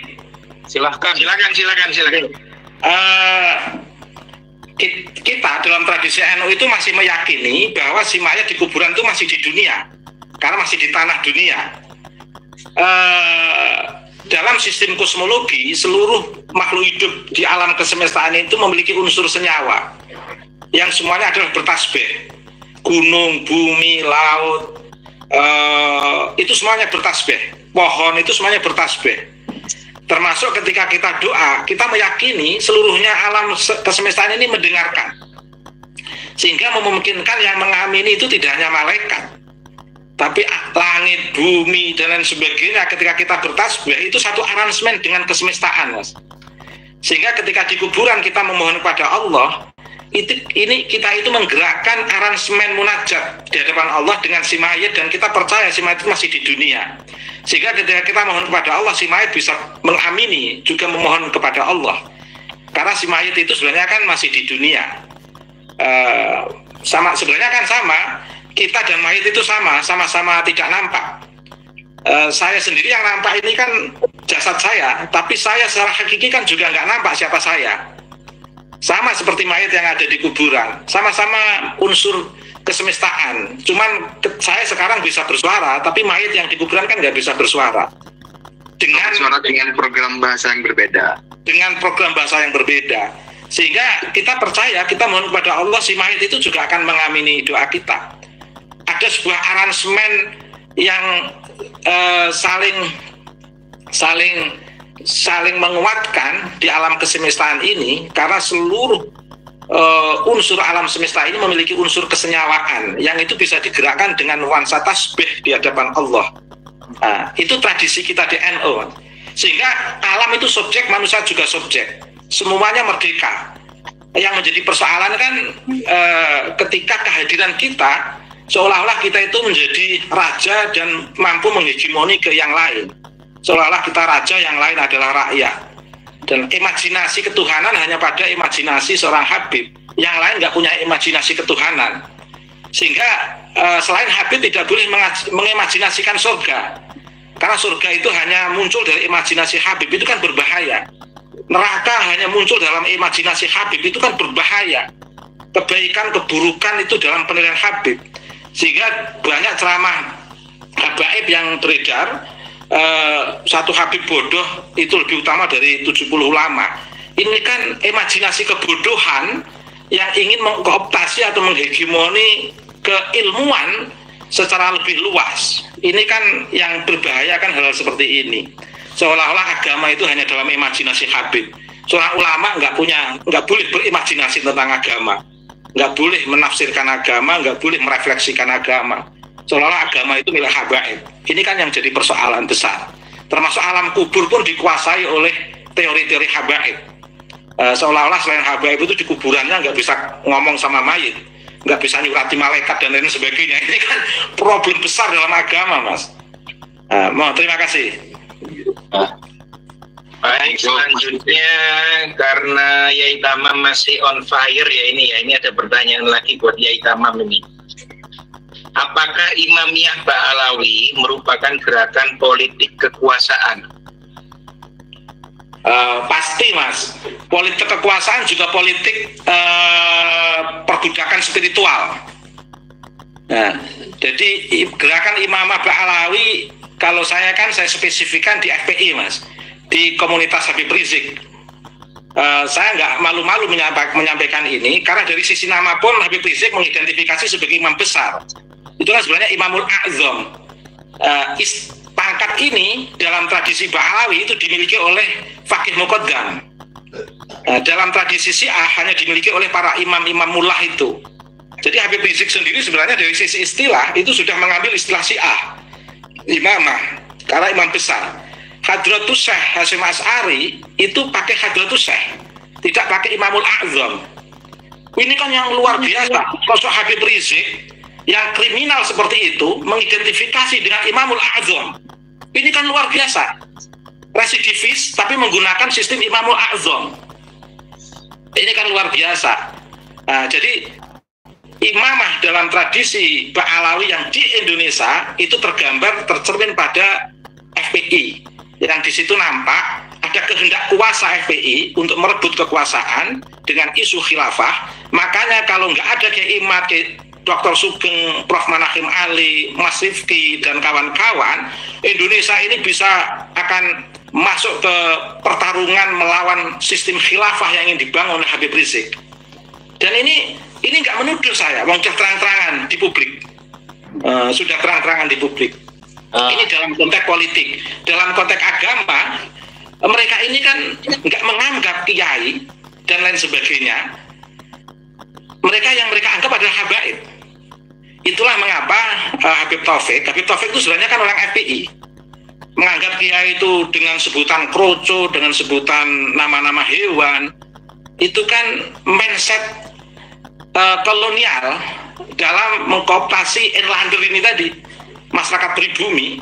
Silakan. Kita dalam tradisi NU itu masih meyakini bahwa si mayat di kuburan itu masih di dunia, karena masih di tanah dunia. Dalam sistem kosmologi, seluruh makhluk hidup di alam kesemestaan itu memiliki unsur senyawa yang semuanya adalah bertasbih. Gunung, bumi, laut, itu semuanya bertasbih. Pohon itu semuanya bertasbih. Termasuk ketika kita doa, kita meyakini seluruhnya alam kesemestaan ini mendengarkan. Sehingga memungkinkan yang mengamini itu tidak hanya malaikat, tapi langit, bumi, dan lain sebagainya. Ketika kita bertasbih, itu satu arrangement dengan kesemestaan, Mas. Sehingga ketika di kuburan kita memohon kepada Allah, kita itu menggerakkan aransemen munajat di hadapan Allah dengan si mayat, dan kita percaya si mayat itu masih di dunia. Sehingga ketika kita mohon kepada Allah, si mayat bisa mengamini juga memohon kepada Allah, karena si mayat itu sebenarnya kan masih di dunia. Sebenarnya kan sama, kita dan mayat itu sama-sama tidak nampak. Saya sendiri yang nampak ini kan jasad saya, tapi saya secara hakiki kan juga nggak nampak siapa saya. Sama seperti mayat yang ada di kuburan, sama-sama unsur kesemestaan. Cuman saya sekarang bisa bersuara, tapi mayat yang di kuburan kan nggak bisa bersuara. Dengan program bahasa yang berbeda. Sehingga kita percaya, kita mohon kepada Allah, si mayat itu juga akan mengamini doa kita. Ada sebuah aransemen yang saling menguatkan di alam kesemestaan ini, karena seluruh unsur alam semesta ini memiliki unsur kesenyawaan yang itu bisa digerakkan dengan nuansa tasbih di hadapan Allah. Itu tradisi kita di NU. Sehingga alam itu subjek, manusia juga subjek. Semuanya merdeka. Yang menjadi persoalan kan ketika kehadiran kita seolah-olah kita itu menjadi raja dan mampu menghegemoni ke yang lain. Seolah-olah kita raja, yang lain adalah rakyat. Dan imajinasi ketuhanan hanya pada imajinasi seorang Habib. Yang lain nggak punya imajinasi ketuhanan. Sehingga selain Habib tidak boleh mengimajinasikan surga. Karena surga itu hanya muncul dari imajinasi Habib, itu kan berbahaya. Neraka hanya muncul dalam imajinasi Habib, itu kan berbahaya. Kebaikan, keburukan itu dalam penilaian Habib. Sehingga banyak ceramah habaib yang beredar, satu Habib bodoh itu lebih utama dari 70 ulama. Ini kan imajinasi kebodohan yang ingin mengkooptasi atau menghegemoni keilmuan secara lebih luas. Ini kan yang berbahaya kan, hal seperti ini. Seolah-olah agama itu hanya dalam imajinasi Habib. Seorang ulama nggak boleh berimajinasi tentang agama, nggak boleh menafsirkan agama, nggak boleh merefleksikan agama. seolah-olah agama itu milik habaib. Ini kan yang jadi persoalan besar. Termasuk alam kubur pun dikuasai oleh teori-teori habaib. Seolah-olah selain habaib itu di kuburannya nggak bisa ngomong sama mayit, nggak bisa nyurati malaikat dan lain sebagainya. Ini kan problem besar dalam agama, Mas. Terima kasih. Baik, selanjutnya karena Yai Tamam masih on fire ya ini ada pertanyaan lagi buat Yai Tamam ini. Apakah Imamiyah Ba'alawi merupakan gerakan politik kekuasaan? Pasti, Mas. Politik kekuasaan juga politik perbudakan spiritual. Nah, jadi gerakan Imamah Ba'alawi, kalau saya spesifikkan di FPI, Mas, di komunitas Habib Rizik. Saya nggak malu-malu menyampaikan ini, karena dari sisi nama pun Habib Rizik mengidentifikasi sebagai imam besar. Itulah sebenarnya Imamul A'zam. Pangkat ini dalam tradisi Ba'alawi itu dimiliki oleh Faqih Muqaddam. Dalam tradisi Syiah hanya dimiliki oleh para imam-imam mullah itu. Jadi Habib Rizik sendiri sebenarnya dari sisi istilah itu sudah mengambil istilah Syiah, imamah, karena imam besar. Hadratus Syekh Hasyim Asy'ari itu pakai Hadratus Syekh, tidak pakai Imamul A'zam. Ini kan yang luar biasa. Sosok Habib Rizik yang kriminal seperti itu mengidentifikasi dengan Imamul A'zam. Ini kan luar biasa. Residivis tapi menggunakan sistem Imamul A'zam. Ini kan luar biasa. Jadi imamah dalam tradisi Ba'alawi yang di Indonesia itu tercermin pada FPI. Yang di situ nampak ada kehendak kuasa FPI untuk merebut kekuasaan dengan isu khilafah. Makanya kalau nggak ada Kiai Imad, Dr. Sugeng, Prof. Manahim Ali, Mas Rifki, dan kawan-kawan, Indonesia ini akan masuk ke pertarungan melawan sistem khilafah yang ingin dibangun oleh Habib Rizik. Dan ini nggak menuduh saya, sudah terang-terangan di publik. Sudah terang-terangan di publik. Ini dalam konteks politik. Dalam konteks agama, mereka ini kan nggak menganggap kiai dan lain sebagainya. Mereka anggap adalah habaib. Itulah mengapa Habib Taufik itu sebenarnya kan orang FPI. Menganggap kiai itu dengan sebutan kroco, dengan sebutan nama-nama hewan, itu kan mindset kolonial dalam mengkooptasi Inlander ini tadi, masyarakat pribumi,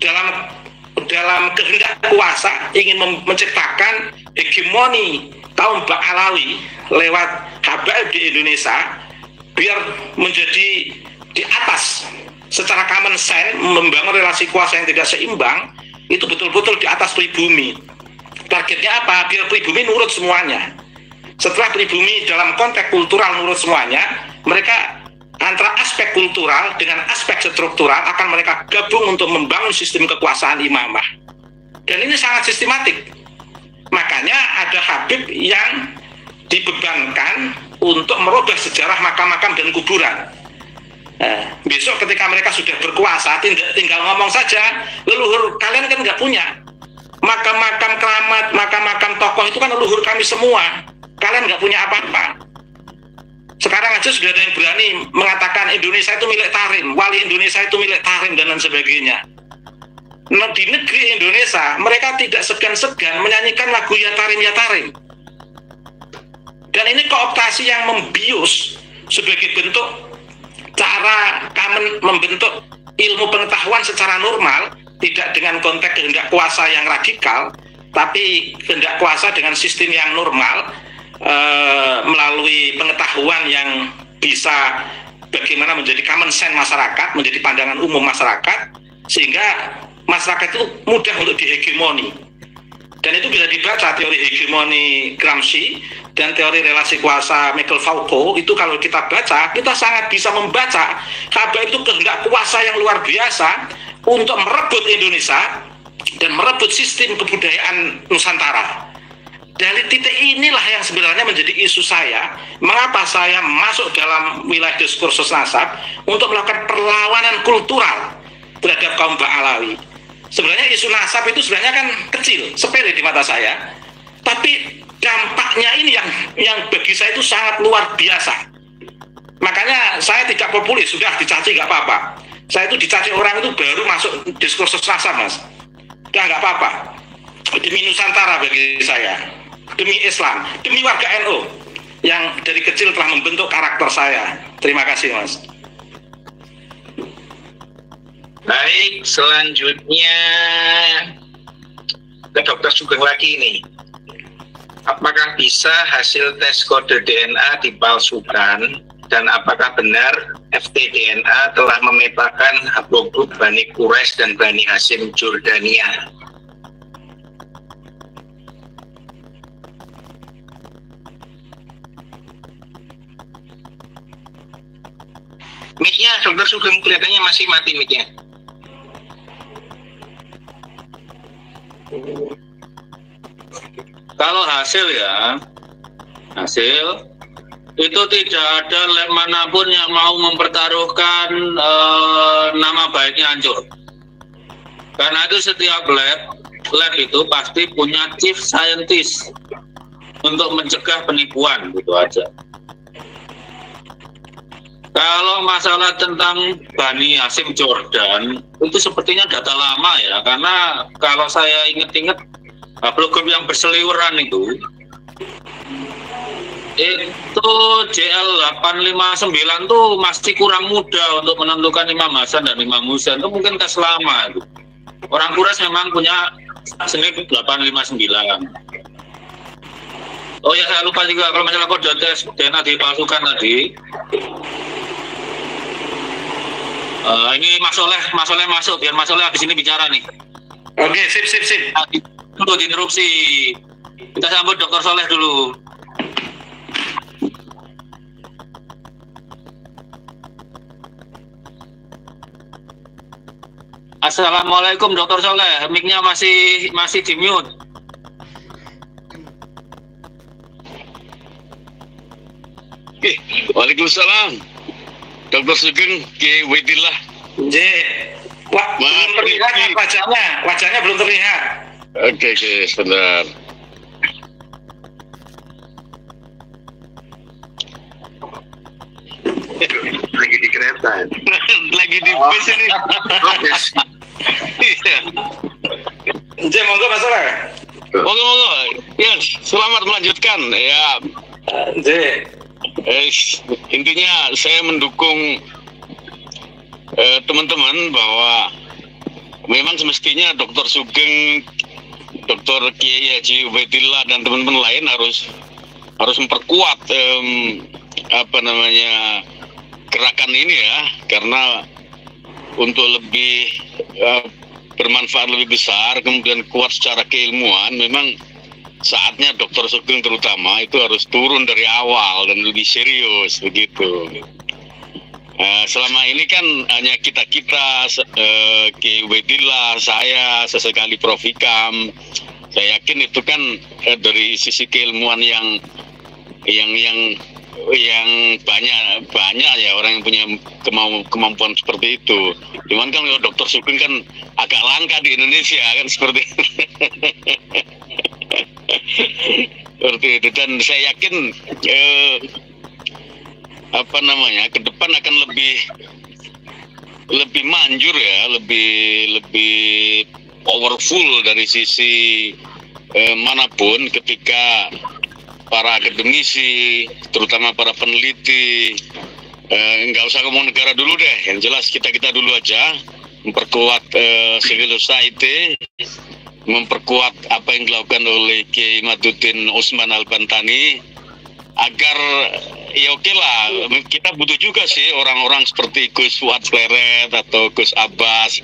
dalam kehendak kuasa ingin menciptakan hegemoni kaum Ba'alawi lewat habaib di Indonesia, biar menjadi di atas secara common sense, membangun relasi kuasa yang tidak seimbang, itu betul-betul di atas pribumi. Targetnya apa? Biar pribumi nurut semuanya. Setelah pribumi dalam konteks kultural nurut semuanya, mereka antara aspek kultural dengan aspek struktural akan mereka gabung untuk membangun sistem kekuasaan imamah. Dan ini sangat sistematik. Makanya ada Habib yang dibebankan untuk merubah sejarah makam-makam dan kuburan. Besok ketika mereka sudah berkuasa, tinggal ngomong saja, leluhur kalian kan nggak punya makam-makam keramat, makam-makam tokoh itu kan leluhur kami semua. Kalian nggak punya apa-apa. Sekarang aja sudah ada yang berani mengatakan Indonesia itu milik Tarim, wali Indonesia itu milik Tarim, dan lain sebagainya. Nah, di negeri Indonesia, mereka tidak segan-segan menyanyikan lagu Ya Tarim, Ya Tarim. Dan ini kooptasi yang membius sebagai bentuk cara kami membentuk ilmu pengetahuan secara normal, tidak dengan konteks kehendak kuasa yang radikal, tapi kehendak kuasa dengan sistem yang normal, melalui pengetahuan yang bisa bagaimana menjadi common sense masyarakat, menjadi pandangan umum masyarakat, sehingga masyarakat itu mudah untuk dihegemoni. Dan itu bisa dibaca teori hegemoni Gramsci dan teori relasi kuasa Michael Foucault. Itu kalau kita baca, kita sangat bisa membaca habaib itu kehendak kuasa yang luar biasa untuk merebut Indonesia dan merebut sistem kebudayaan Nusantara. Dari titik inilah yang sebenarnya menjadi isu saya, mengapa saya masuk dalam wilayah diskursus nasab untuk melakukan perlawanan kultural terhadap kaum Ba'alawi. Sebenarnya isu nasab itu sebenarnya kan kecil, sepele di mata saya, tapi dampaknya ini yang bagi saya itu sangat luar biasa. Makanya saya tidak populis, sudah dicaci nggak apa-apa. Saya itu dicaci orang itu baru masuk diskursus NASA, Mas. Udah nggak apa-apa. Demi Nusantara bagi saya, demi Islam, demi warga NU yang dari kecil telah membentuk karakter saya. Terima kasih, Mas. Baik, selanjutnya ke Dokter Sugeng lagi nih. Apakah bisa hasil tes kode DNA dipalsukan dan apakah benar FTDNA telah memetakan haplogrup Bani Quraisy dan Bani Hashim Jordania? Mic-nya Dokter Sugeng kelihatannya masih mati mic-nya. Kalau hasil itu tidak ada lab manapun yang mau mempertaruhkan nama baiknya hancur. Karena itu setiap lab itu pasti punya chief scientist untuk mencegah penipuan, gitu aja. Kalau masalah tentang Bani Hashim Jordan itu sepertinya data lama ya, karena kalau saya ingat-ingat haplogrup yang berseliweran itu JL859 tuh masih kurang muda untuk menentukan Imam Hasan dan Imam Husain, itu mungkin tes lama itu. Orang Quraisy memang punya SNP 859. Oh ya, saya lupa juga kalau masalah kode tes DNA dipalsukan tadi. Ini Mas Soleh masuk, biar Mas Soleh habis ini bicara nih. Oke, sip. Dulu diinterupsi. Kita sambut Dr. Soleh dulu. Assalamualaikum Dr. Soleh, mic-nya masih di mute. Oke, waalaikumsalam. Dr. Sugeng, Kiai Wedillah. Belum terlihat wajahnya belum terlihat. Oke, sebentar. Lagi di kereta. Lagi di bus ini. Iya. Monggo Mas Soleh. Monggo. Ya, selamat melanjutkan. Ya. Intinya saya mendukung teman-teman bahwa memang semestinya Dr. Sugeng, Dr. Kiai Haji Ubaidillah dan teman-teman lain harus memperkuat gerakan ini ya, karena untuk lebih bermanfaat lebih besar, kemudian kuat secara keilmuan, memang saatnya Dr. Sugeng terutama itu harus turun dari awal dan lebih serius begitu. Selama ini kan hanya kita Kiai Ubaidillah, saya sesekali Prof. Hikam. Saya yakin itu kan dari sisi keilmuan yang banyak ya orang yang punya kemampuan seperti itu. Cuman kan kalau Dr. Sugeng kan agak langka di Indonesia kan seperti itu. Seperti itu, dan saya yakin ke depan akan lebih manjur ya, lebih powerful dari sisi manapun ketika para akademisi, terutama para peneliti, nggak usah ngomong negara dulu deh, yang jelas kita dulu aja memperkuat civil society, memperkuat apa yang dilakukan oleh Kiai Imaduddin Utsman Al-Bantani, agar ya oke lah, kita butuh juga sih orang-orang seperti Gus Fuad Pleret atau Gus Abbas.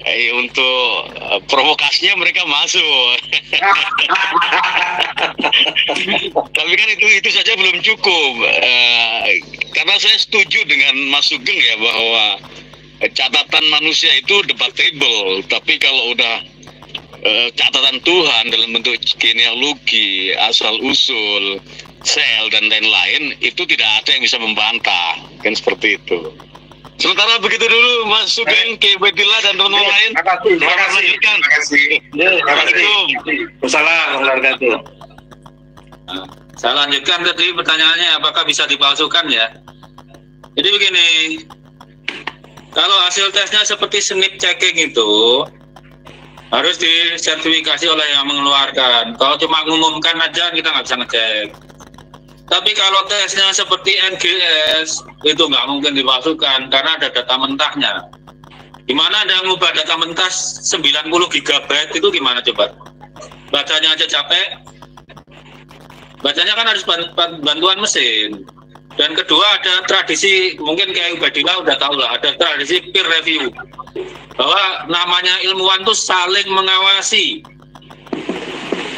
Untuk provokasinya mereka masuk. Tapi kan itu saja belum cukup. Karena saya setuju dengan Mas Sugeng ya, bahwa catatan manusia itu debatable, tapi kalau udah catatan Tuhan dalam bentuk genealogi, asal usul, sel dan lain-lain, itu tidak ada yang bisa membantah, kan seperti itu. Sementara begitu dulu Mas Sugeng, Kiai Ubaidillah dan teman-teman lain. Terima kasih. Wassalamualaikum warahmatullahi wabarakatuh. Saya lanjutkan tadi pertanyaannya, apakah bisa dipalsukan ya? Jadi begini, Kalau hasil tesnya seperti snip checking itu harus disertifikasi oleh yang mengeluarkan. Kalau cuma mengumumkan aja kita nggak bisa ngecek. Tapi kalau tesnya seperti NGS itu nggak mungkin dipalsukan karena ada data mentahnya. Gimana ada yang ngubah data mentah 90 GB itu gimana coba? Bacanya aja capek. Bacanya kan harus bantuan mesin. Dan kedua ada tradisi, mungkin kayak Ubadillah udah tahu lah, ada tradisi peer review. Bahwa namanya ilmuwan tuh saling mengawasi.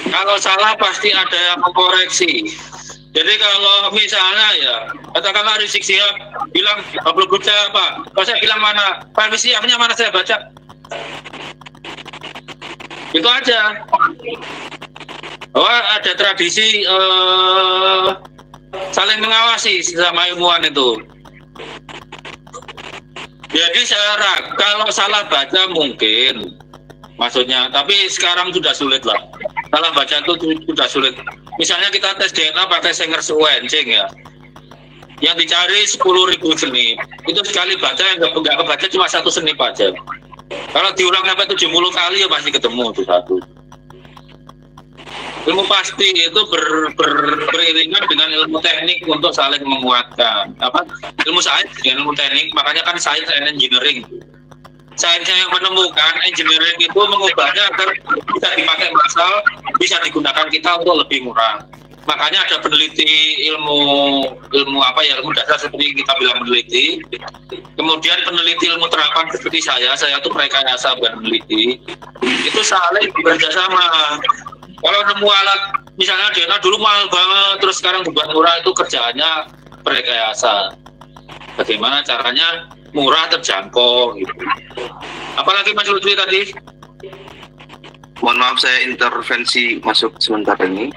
Kalau salah pasti ada yang mengkoreksi. Jadi kalau misalnya ya, katakanlah Rizik Sihab bilang upload grup saya apa? Kalau saya bilang mana? Permisi apanya mana saya baca? Itu aja. Bahwa ada tradisi saling mengawasi sama ilmuwan itu. Jadi saya kalau salah baca mungkin maksudnya, tapi sekarang sudah sulit lah. Salah baca itu sudah sulit. Misalnya kita tes DNA pakai Sanger sequencing ya, yang dicari 10.000 senip, itu sekali baca yang nggak kebaca cuma 1 senip aja. Kalau diulang sampai 70 kali ya pasti ketemu tuh satu. Ilmu pasti itu beriringan dengan ilmu teknik untuk saling menguatkan. Apa? Ilmu sains dengan ilmu teknik, makanya kan science and engineering. Sainsnya yang menemukan, engineering itu mengubahnya agar bisa dipakai massal, bisa digunakan kita untuk lebih murah. Makanya ada peneliti ilmu apa ya, ilmu dasar seperti kita bilang peneliti. Kemudian peneliti ilmu terapan seperti saya itu rekayasa bukan peneliti. Itu saling bekerja sama. Kalau nemu alat, misalnya DNA dulu mahal banget, terus sekarang dibuat murah, itu kerjaannya rekayasa. Bagaimana caranya murah terjangkau gitu. Apalagi Mas Lutfi tadi? Mohon maaf saya intervensi masuk sebentar ini.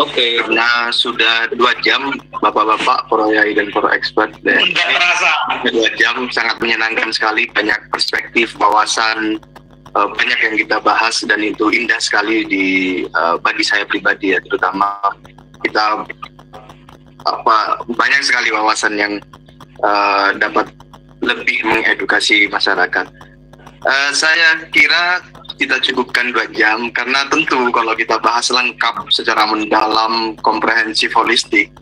Oke. Karena sudah 2 jam Bapak-bapak, para yai dan para expert. Tidak terasa. 2 jam sangat menyenangkan sekali, banyak perspektif, wawasan, banyak yang kita bahas dan itu indah sekali bagi saya pribadi ya, terutama kita banyak sekali wawasan yang dapat lebih mengedukasi masyarakat. Saya kira kita cukupkan 2 jam karena tentu kalau kita bahas lengkap secara mendalam, komprehensif, holistik,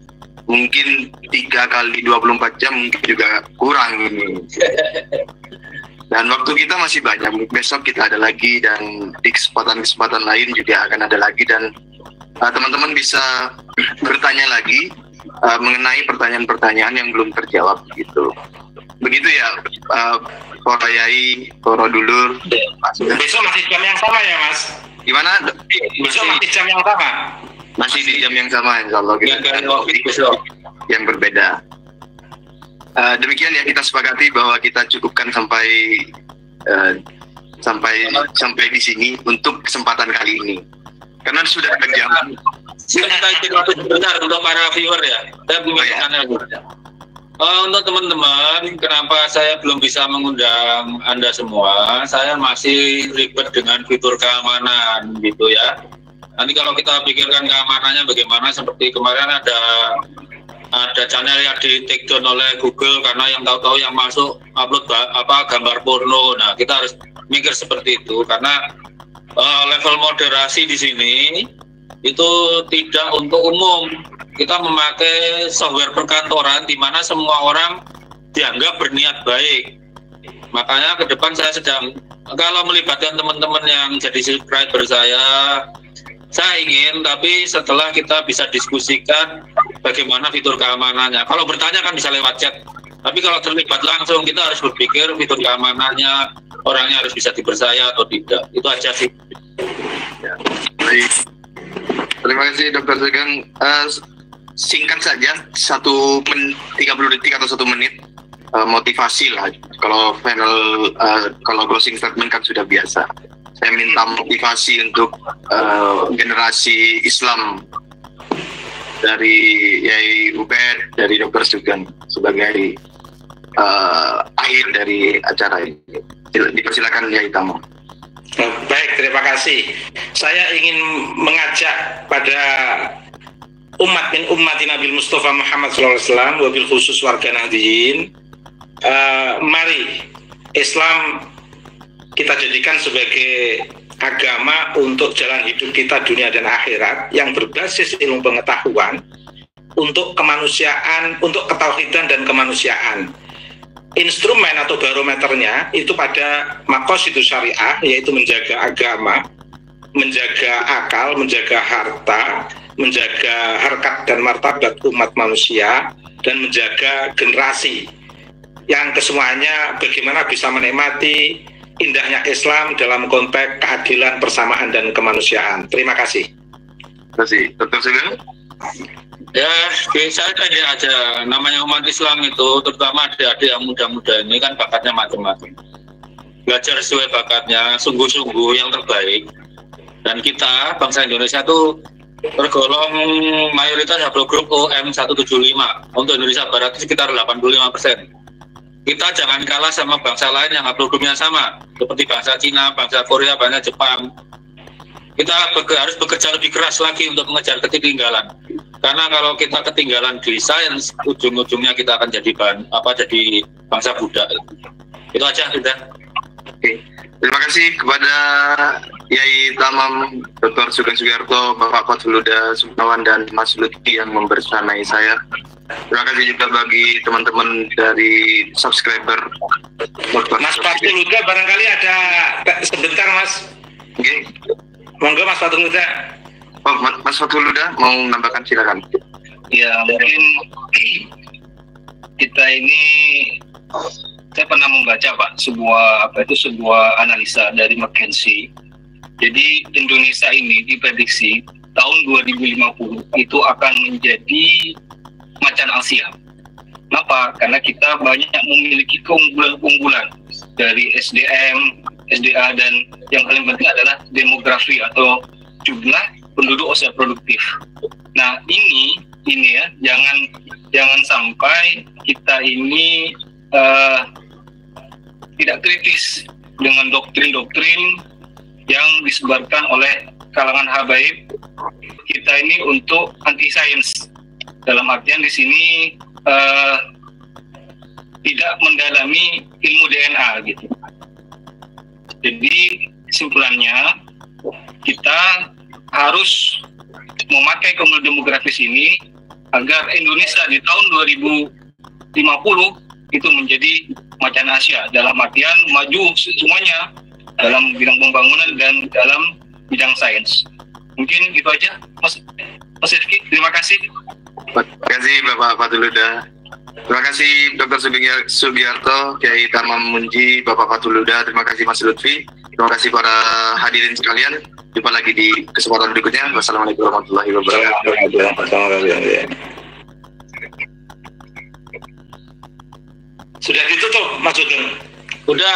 mungkin 3 kali 24 jam mungkin juga kurang ini. Dan waktu kita masih banyak, besok kita ada lagi dan di kesempatan-kesempatan lain juga akan ada lagi dan teman-teman bisa bertanya lagi mengenai pertanyaan-pertanyaan yang belum terjawab gitu. Begitu ya, para yai, para dulur. Besok masih jam yang sama ya Mas? Gimana? Besok masih jam yang sama? Masih di jam yang sama, insya Allah kita yang berbeda. Demikian ya, kita sepakati bahwa kita cukupkan sampai di sini untuk kesempatan kali ini. Karena sudah jam. Kita sebentar untuk para viewer ya. Saya punya untuk teman-teman, kenapa saya belum bisa mengundang Anda semua? Saya masih ribet dengan fitur keamanan gitu ya. Nanti kalau kita pikirkan keamanannya bagaimana, seperti kemarin ada channel yang di take down oleh Google karena yang tahu-tahu yang masuk upload gambar porno. Nah, kita harus mikir seperti itu karena level moderasi di sini itu tidak untuk umum. Kita memakai software perkantoran di mana semua orang dianggap berniat baik. Makanya ke depan saya sedang, kalau melibatkan teman-teman yang jadi subscriber saya ingin, tapi setelah kita bisa diskusikan bagaimana fitur keamanannya. Kalau bertanya kan bisa lewat chat, tapi kalau terlibat langsung kita harus berpikir fitur keamanannya, orangnya harus bisa dipercaya atau tidak. Itu aja sih. Ya, baik. Terima kasih Dr. Sugeng. Singkat saja, 30 detik atau 1 menit motivasi lah. Kalau kalau closing statement kan sudah biasa. Saya minta motivasi untuk generasi Islam dari Yai Ubed, dari Dr. Sugeng sebagai akhir dari acara ini. Dipersilakan Yai Tamo. Baik, terima kasih. Saya ingin mengajak pada umat min ummati Nabi Mustafa Muhammad SAW, wabil khusus warga Nahdliyin, mari Islam kita jadikan sebagai agama untuk jalan hidup kita dunia dan akhirat yang berbasis ilmu pengetahuan untuk kemanusiaan, untuk ketauhidan dan kemanusiaan. Instrumen atau barometernya itu pada maqasidus syariah, yaitu menjaga agama, menjaga akal, menjaga harta, menjaga harkat dan martabat umat manusia, dan menjaga generasi yang kesemuanya bagaimana bisa menikmati indahnya Islam dalam konteks keadilan, persamaan, dan kemanusiaan. Terima kasih. Terima kasih. Dr. Sugeng? Ya, saya tanya aja, namanya umat Islam itu, terutama adik-adik yang muda-muda ini kan bakatnya macam-macam. Belajar sesuai bakatnya, sungguh-sungguh yang terbaik. Dan kita, bangsa Indonesia itu tergolong mayoritas haplogrup OM175. Untuk Indonesia Barat itu sekitar 85%. Kita jangan kalah sama bangsa lain yang haplogrupnya sama, seperti bangsa Cina, bangsa Korea, bangsa Jepang. Kita harus bekerja lebih keras lagi untuk mengejar ketinggalan. Karena kalau kita ketinggalan di sains, ujung-ujungnya kita akan jadi jadi bangsa budak. Itu aja sudah. Oke. Terima kasih kepada Yai Tamam, Dr. Sugeng Sugiarto, Bapak Fathuluda Sukmawan, dan Mas Lutfi yang membersamai saya. Terima kasih juga bagi teman-teman dari subscriber. Mas Fathuluda barangkali ada sebentar, Mas. Oke. Monggo Mas Fathuluda. Oh, Mas Fathuluda mau menambahkan, silakan. Ya, mungkin kita ini, saya pernah membaca Pak sebuah analisa dari McKinsey. Jadi Indonesia ini diprediksi tahun 2050 itu akan menjadi macan Asia. Kenapa? Karena kita banyak memiliki keunggulan dari SDM, SDA, dan yang paling penting adalah demografi atau jumlah penduduk usia produktif. Nah ini ya, jangan sampai kita ini tidak kritis dengan doktrin-doktrin yang disebarkan oleh kalangan habaib kita ini untuk anti sains. Dalam artian di sini tidak mendalami ilmu DNA gitu. Jadi kesimpulannya kita harus memakai keunggulan demografis ini agar Indonesia di tahun 2050 itu menjadi macan Asia, dalam artian maju semuanya dalam bidang pembangunan dan dalam bidang sains. Mungkin itu aja, Mas Rizky. Terima kasih. Terima kasih Bapak Fathuluda. Terima kasih Dr. Sugiarto, Kiai Tamam Munji, Bapak Fathuluda. Terima kasih Mas Lutfi. Terima kasih para hadirin sekalian. Jumpa lagi di kesempatan berikutnya. Wassalamualaikum warahmatullahi wabarakatuh. Sudah ditutup, Mas Sugeng? Udah.